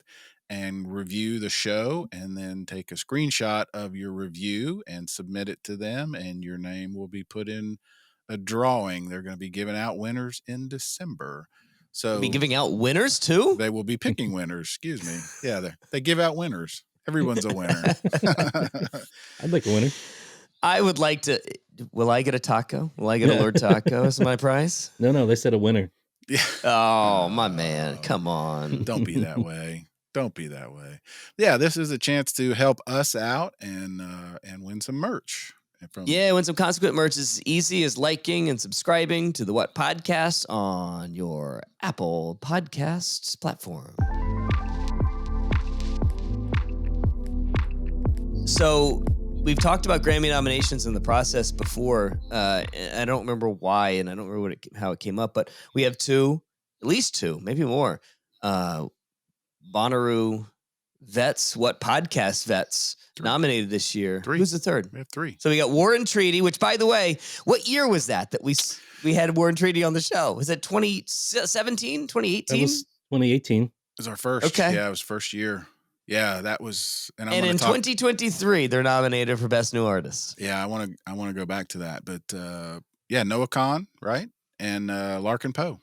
Speaker 2: and review the show, and then take a screenshot of your review and submit it to them, and your name will be put in a drawing. They're going to be giving out winners in December. So
Speaker 1: they'll be giving out winners too?
Speaker 2: They will be picking winners. Excuse me. Yeah, they give out winners. Everyone's a winner.
Speaker 3: I'd like a winner.
Speaker 1: I would like to. Will I get a taco? Will I get a Lord Taco as my prize?
Speaker 3: No, they said a winner.
Speaker 2: Yeah.
Speaker 1: Oh, my man. Come on.
Speaker 2: Don't be that way. Don't be that way. Yeah, this is a chance to help us out and win some merch.
Speaker 1: Yeah, win some Consequent merch is as easy as liking and subscribing to the What Podcast on your Apple Podcasts platform. So we've talked about Grammy nominations in the process before. I don't remember why, and I don't remember how it came up, but we have at least two, maybe more. Bonnaroo vets, What Podcast vets nominated this year.
Speaker 2: 3.
Speaker 1: Who's the third?
Speaker 2: We have 3.
Speaker 1: So we got War and Treaty, which, by the way, what year was that we had War and Treaty on the show? Was it 2017, 2018?
Speaker 3: That was 2018.
Speaker 2: It was our first.
Speaker 1: Okay.
Speaker 2: Yeah, it was first year. Yeah, that was.
Speaker 1: And in 2023, they're nominated for Best New Artist.
Speaker 2: Yeah, I want to go back to that, but Noah Kahan, right, and Larkin Poe.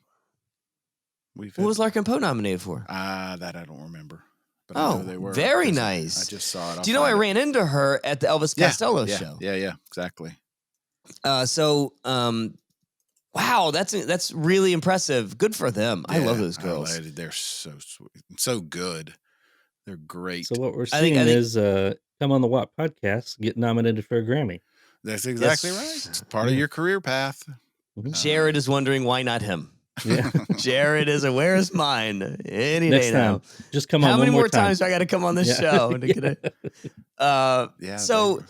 Speaker 1: What was Larkin Poe nominated for?
Speaker 2: That I don't remember. But I know they were.
Speaker 1: Very nice.
Speaker 2: I just saw it.
Speaker 1: Do you know I ran into her at the Elvis Costello show?
Speaker 2: Yeah, exactly.
Speaker 1: Wow, that's really impressive. Good for them. I love those girls.
Speaker 2: They're so sweet, so good. They're great.
Speaker 3: So what we're seeing is come on the What Podcast, get nominated for a Grammy.
Speaker 2: That's exactly right. It's part of your career path.
Speaker 1: Jared is wondering why not him.
Speaker 3: Yeah.
Speaker 1: Jared is where is mine any
Speaker 3: Next
Speaker 1: day
Speaker 3: time,
Speaker 1: now.
Speaker 3: just come on.
Speaker 1: How many
Speaker 3: one
Speaker 1: more
Speaker 3: time.
Speaker 1: times do I got to come on this show? To get it? So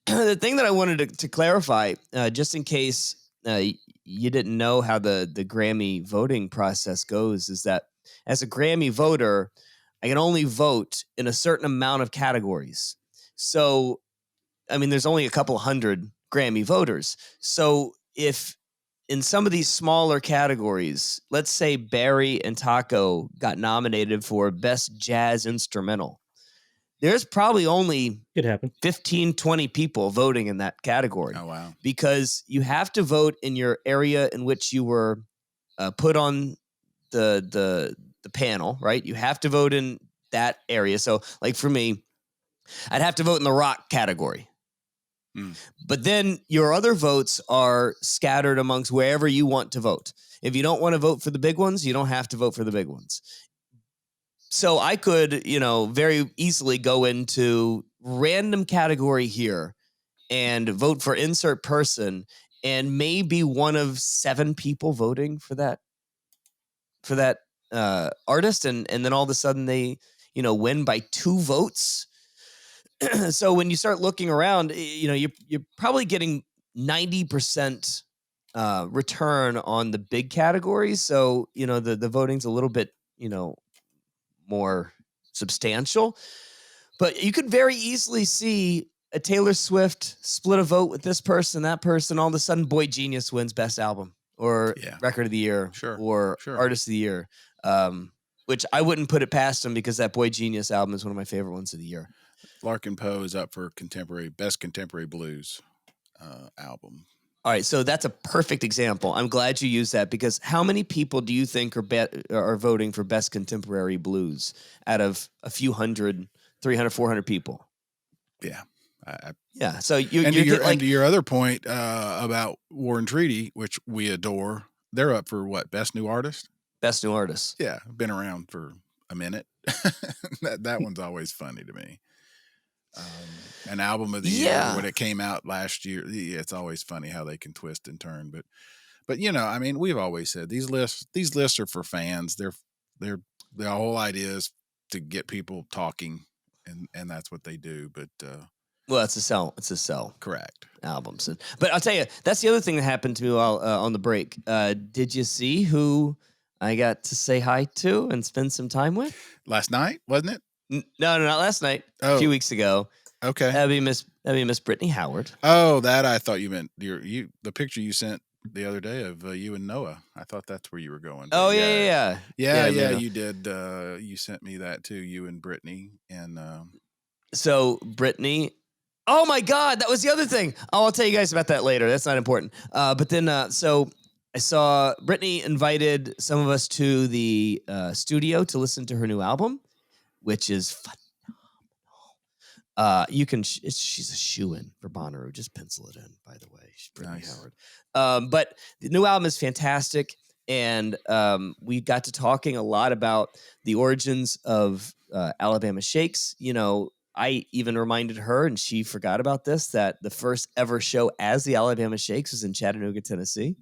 Speaker 1: the thing that I wanted to clarify, just in case you didn't know how the Grammy voting process goes, is that as a Grammy voter, I can only vote in a certain amount of categories. So, I mean, there's only a couple hundred Grammy voters. So if in some of these smaller categories, let's say Barry and Taco got nominated for Best Jazz Instrumental, there's probably only 15, 20 people voting in that category.
Speaker 2: Oh, wow. Because
Speaker 1: you have to vote in your area in which you were put on the panel, right? You have to vote in that area. So, like for me, I'd have to vote in the rock category. But then your other votes are scattered amongst wherever you want to vote. If you don't want to vote for the big ones, you don't have to vote for the big ones. So I could, very easily go into random category here and vote for insert person and maybe one of 7 people voting for that artist. And then all of a sudden they, win by 2 votes. So when you start looking around, you're probably getting 90% return on the big categories. So, the voting's a little bit, more substantial. But you could very easily see a Taylor Swift split a vote with this person, that person. All of a sudden, Boy Genius wins Best Album or Record of the Year or Artist of the Year, which I wouldn't put it past him because that Boy Genius album is one of my favorite ones of the year.
Speaker 2: Larkin Poe is up for Best Contemporary Blues album.
Speaker 1: All right, so that's a perfect example. I'm glad you used that because how many people do you think are voting for Best Contemporary Blues out of a few hundred, 300, 400 people?
Speaker 2: Yeah.
Speaker 1: Yeah, so
Speaker 2: to your other point about War and Treaty, which we adore, they're up for what? Best New Artist?
Speaker 1: Best New Artist.
Speaker 2: Yeah, been around for a minute. that one's always funny to me. An album of the year when it came out last year. It's always funny how they can twist and turn, but I mean, we've always said these lists are for fans. The whole idea is to get people talking, and that's what they do. But
Speaker 1: well, it's a sell.
Speaker 2: Correct.
Speaker 1: Albums, but I'll tell you, that's the other thing that happened to me while on the break. Did you see who I got to say hi to and spend some time with
Speaker 2: last night? Wasn't it?
Speaker 1: No, not last night. A few weeks ago.
Speaker 2: Okay.
Speaker 1: That'd be Miss Brittany Howard.
Speaker 2: Oh, that I thought you meant the picture you sent the other day of you and Noah. I thought that's where you were going.
Speaker 1: Oh yeah.
Speaker 2: You did. You sent me that too. You and Brittany and.
Speaker 1: So Brittany. Oh my God, that was the other thing. I'll tell you guys about that later. That's not important. But then so I saw Brittany invited some of us to the studio to listen to her new album, which is phenomenal. She's a shoo-in for Bonnaroo. Just pencil it in, by the way. She's Brittany Howard. But the new album is fantastic, and we got to talking a lot about the origins of Alabama Shakes. I even reminded her, and she forgot about this, that the first ever show as the Alabama Shakes was in Chattanooga, Tennessee.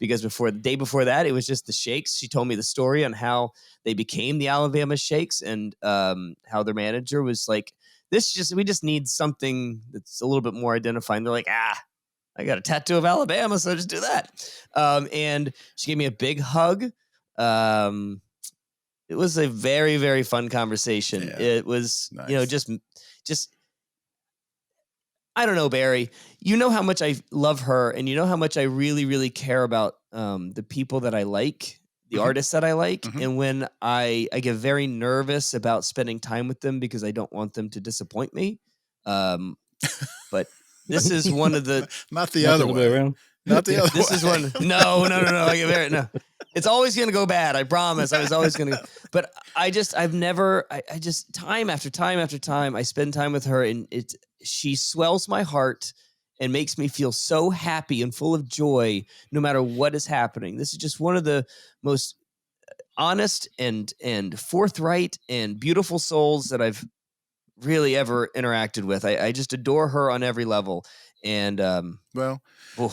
Speaker 1: Because the day before that, it was just the Shakes. She told me the story on how they became the Alabama Shakes, and how their manager was like, we just need something that's a little bit more identifying. They're like, I got a tattoo of Alabama, so just do that. And she gave me a big hug. It was a very, very fun conversation.
Speaker 2: Yeah.
Speaker 1: It was,
Speaker 2: Nice.
Speaker 1: just, I don't know, Barry. You know how much I love her, and you know how much I really, really care about the people that I like, the artists that I like. And when I get very nervous about spending time with them because I don't want them to disappoint me. But this is one of the
Speaker 2: not the other way
Speaker 3: around.
Speaker 2: Not the other
Speaker 1: this
Speaker 2: way.
Speaker 1: is one. No. I get very no. It's always going to go bad. I promise. I was always going to. But I just time after time after time, I spend time with her, and she swells my heart and makes me feel so happy and full of joy, no matter what is happening. This is just one of the most honest and forthright and beautiful souls that I've really ever interacted with. I just adore her on every level. And
Speaker 2: well,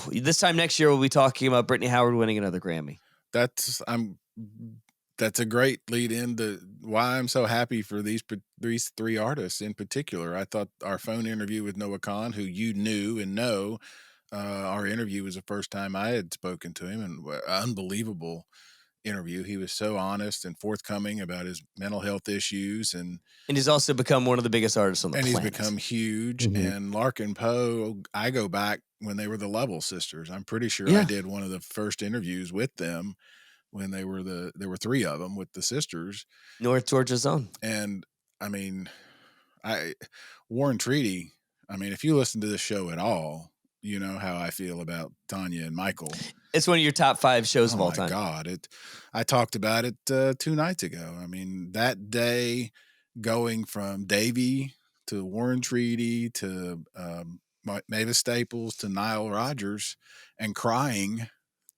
Speaker 1: this time next year, we'll be talking about Brittany Howard winning another Grammy.
Speaker 2: That's a great lead into why I'm so happy for these three artists in particular. I thought our phone interview with Noah Kahan, who you knew and know, our interview was the first time I had spoken to him, and unbelievable interview. He was so honest and forthcoming about his mental health issues, and
Speaker 1: he's also become one of the biggest artists on the planet.
Speaker 2: And he's become huge. And Larkin Poe, I go back when they were the Level Sisters. I'm pretty sure I did one of the first interviews with them when there were three of them with the sisters.
Speaker 1: North Georgia Zone.
Speaker 2: And I mean, Warren Treaty, I mean, if you listen to this show at all, you know how I feel about Tanya and Michael.
Speaker 1: It's one of your top 5 shows of all time.
Speaker 2: Oh my God. I talked about it 2 nights ago. I mean, that day, going from Davey to Warren Treaty to Mavis Staples to Nile Rodgers, and crying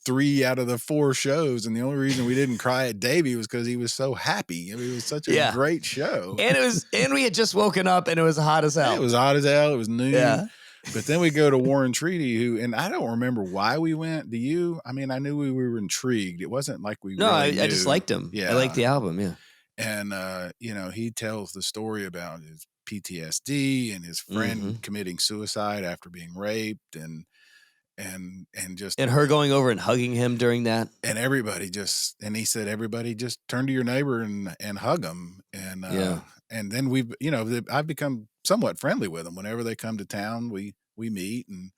Speaker 2: 3 out of the 4 shows. And the only reason we didn't cry at Davey was because he was so happy. I mean, it was such a great show.
Speaker 1: And we had just woken up, and it was hot as hell.
Speaker 2: It was hot as hell. It was noon.
Speaker 1: Yeah.
Speaker 2: But then we go to Warren Treaty, and I don't remember why we went. Do you? I mean, I knew we were intrigued. It wasn't like we
Speaker 1: I just liked him.
Speaker 2: Yeah.
Speaker 1: I liked the album, yeah.
Speaker 2: And, he tells the story about his PTSD and his friend committing suicide after being raped, and
Speaker 1: her going over and hugging him during that.
Speaker 2: And and he said, everybody just turn to your neighbor and hug him. And, and then I've become somewhat friendly with them. Whenever they come to town, we meet. And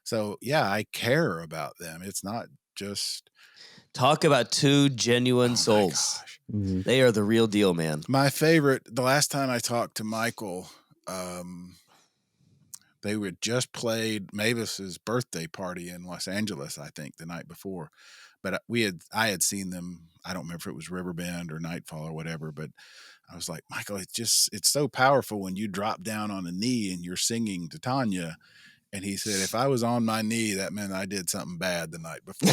Speaker 2: so, I care about them. It's not just.
Speaker 1: Talk about 2 genuine souls. They are the real deal, man.
Speaker 2: My favorite, the last time I talked to Michael, they were just played Mavis's birthday party in Los Angeles, I think, the night before. But I had seen them. I don't remember if it was Riverbend or Nightfall or whatever, but I was like, Michael, it's so powerful when you drop down on a knee and you're singing to Tanya. And he said, if I was on my knee, that meant I did something bad the night before.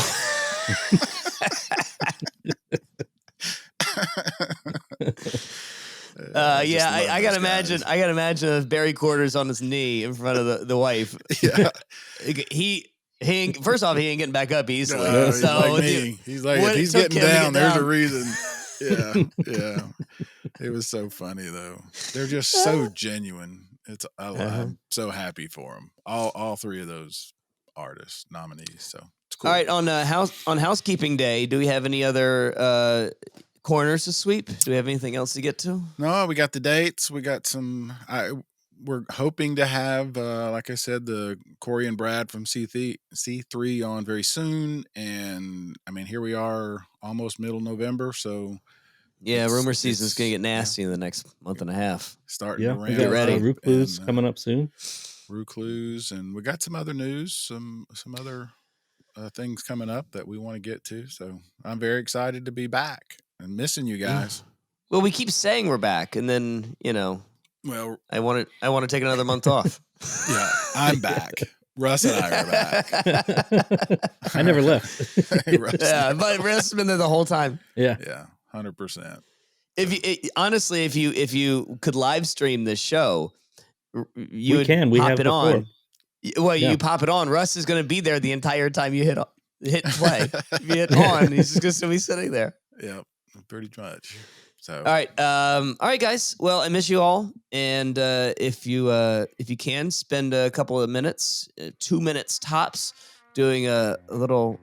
Speaker 1: I gotta imagine. I gotta imagine if Barry Quarters on his knee in front of the wife.
Speaker 2: Yeah,
Speaker 1: he ain't, first off, he ain't getting back up easily.
Speaker 2: He's like me. He's like, if he's getting down, there's a reason. Yeah. It was so funny though. They're just so genuine. I'm so happy for them. All 3 of those artists nominees. So it's cool.
Speaker 1: All right, on housekeeping day, do we have any other corners to sweep? Do we have anything else to get to?
Speaker 2: No, we got the dates. We got some. We're hoping to have, like I said, the Corey and Brad from C3 on very soon. And I mean, here we are, almost middle November. So
Speaker 1: rumor season's gonna get nasty in the next month and a half.
Speaker 2: Starting to ramp.
Speaker 1: Get ready.
Speaker 3: Recluse coming up soon.
Speaker 2: Recluse, and we got some other news, some other things coming up that we want to get to. So I'm very excited to be back and missing you guys.
Speaker 1: Well, we keep saying we're back, and then
Speaker 2: well,
Speaker 1: I want to take another month off.
Speaker 2: Yeah, I'm back. Russ and I are back.
Speaker 3: I never left.
Speaker 1: But Russ has been there the whole time.
Speaker 3: Yeah,
Speaker 2: 100%.
Speaker 1: If you could live stream this show, you
Speaker 3: We can. We
Speaker 1: pop
Speaker 3: have
Speaker 1: it
Speaker 3: before.
Speaker 1: on. Well,
Speaker 3: Yeah.
Speaker 1: you pop it on. Russ is going to be there the entire time you hit play. If you hit on, he's just going to be sitting there.
Speaker 2: Yep, pretty much. So
Speaker 1: all right, guys. Well, I miss you all, and if you can spend a couple of minutes, 2 minutes tops, doing a little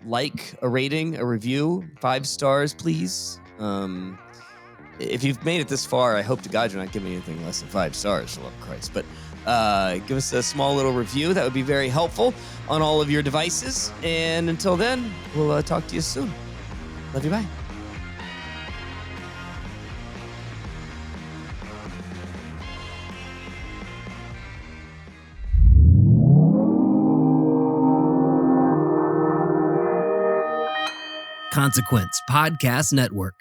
Speaker 1: a rating, a review, 5 stars, please. If you've made it this far, I hope to God you're not giving me anything less than 5 stars, for the love of Christ. But give us a small little review. That would be very helpful on all of your devices. And until then, we'll talk to you soon. Love you. Bye. Consequence Podcast Network.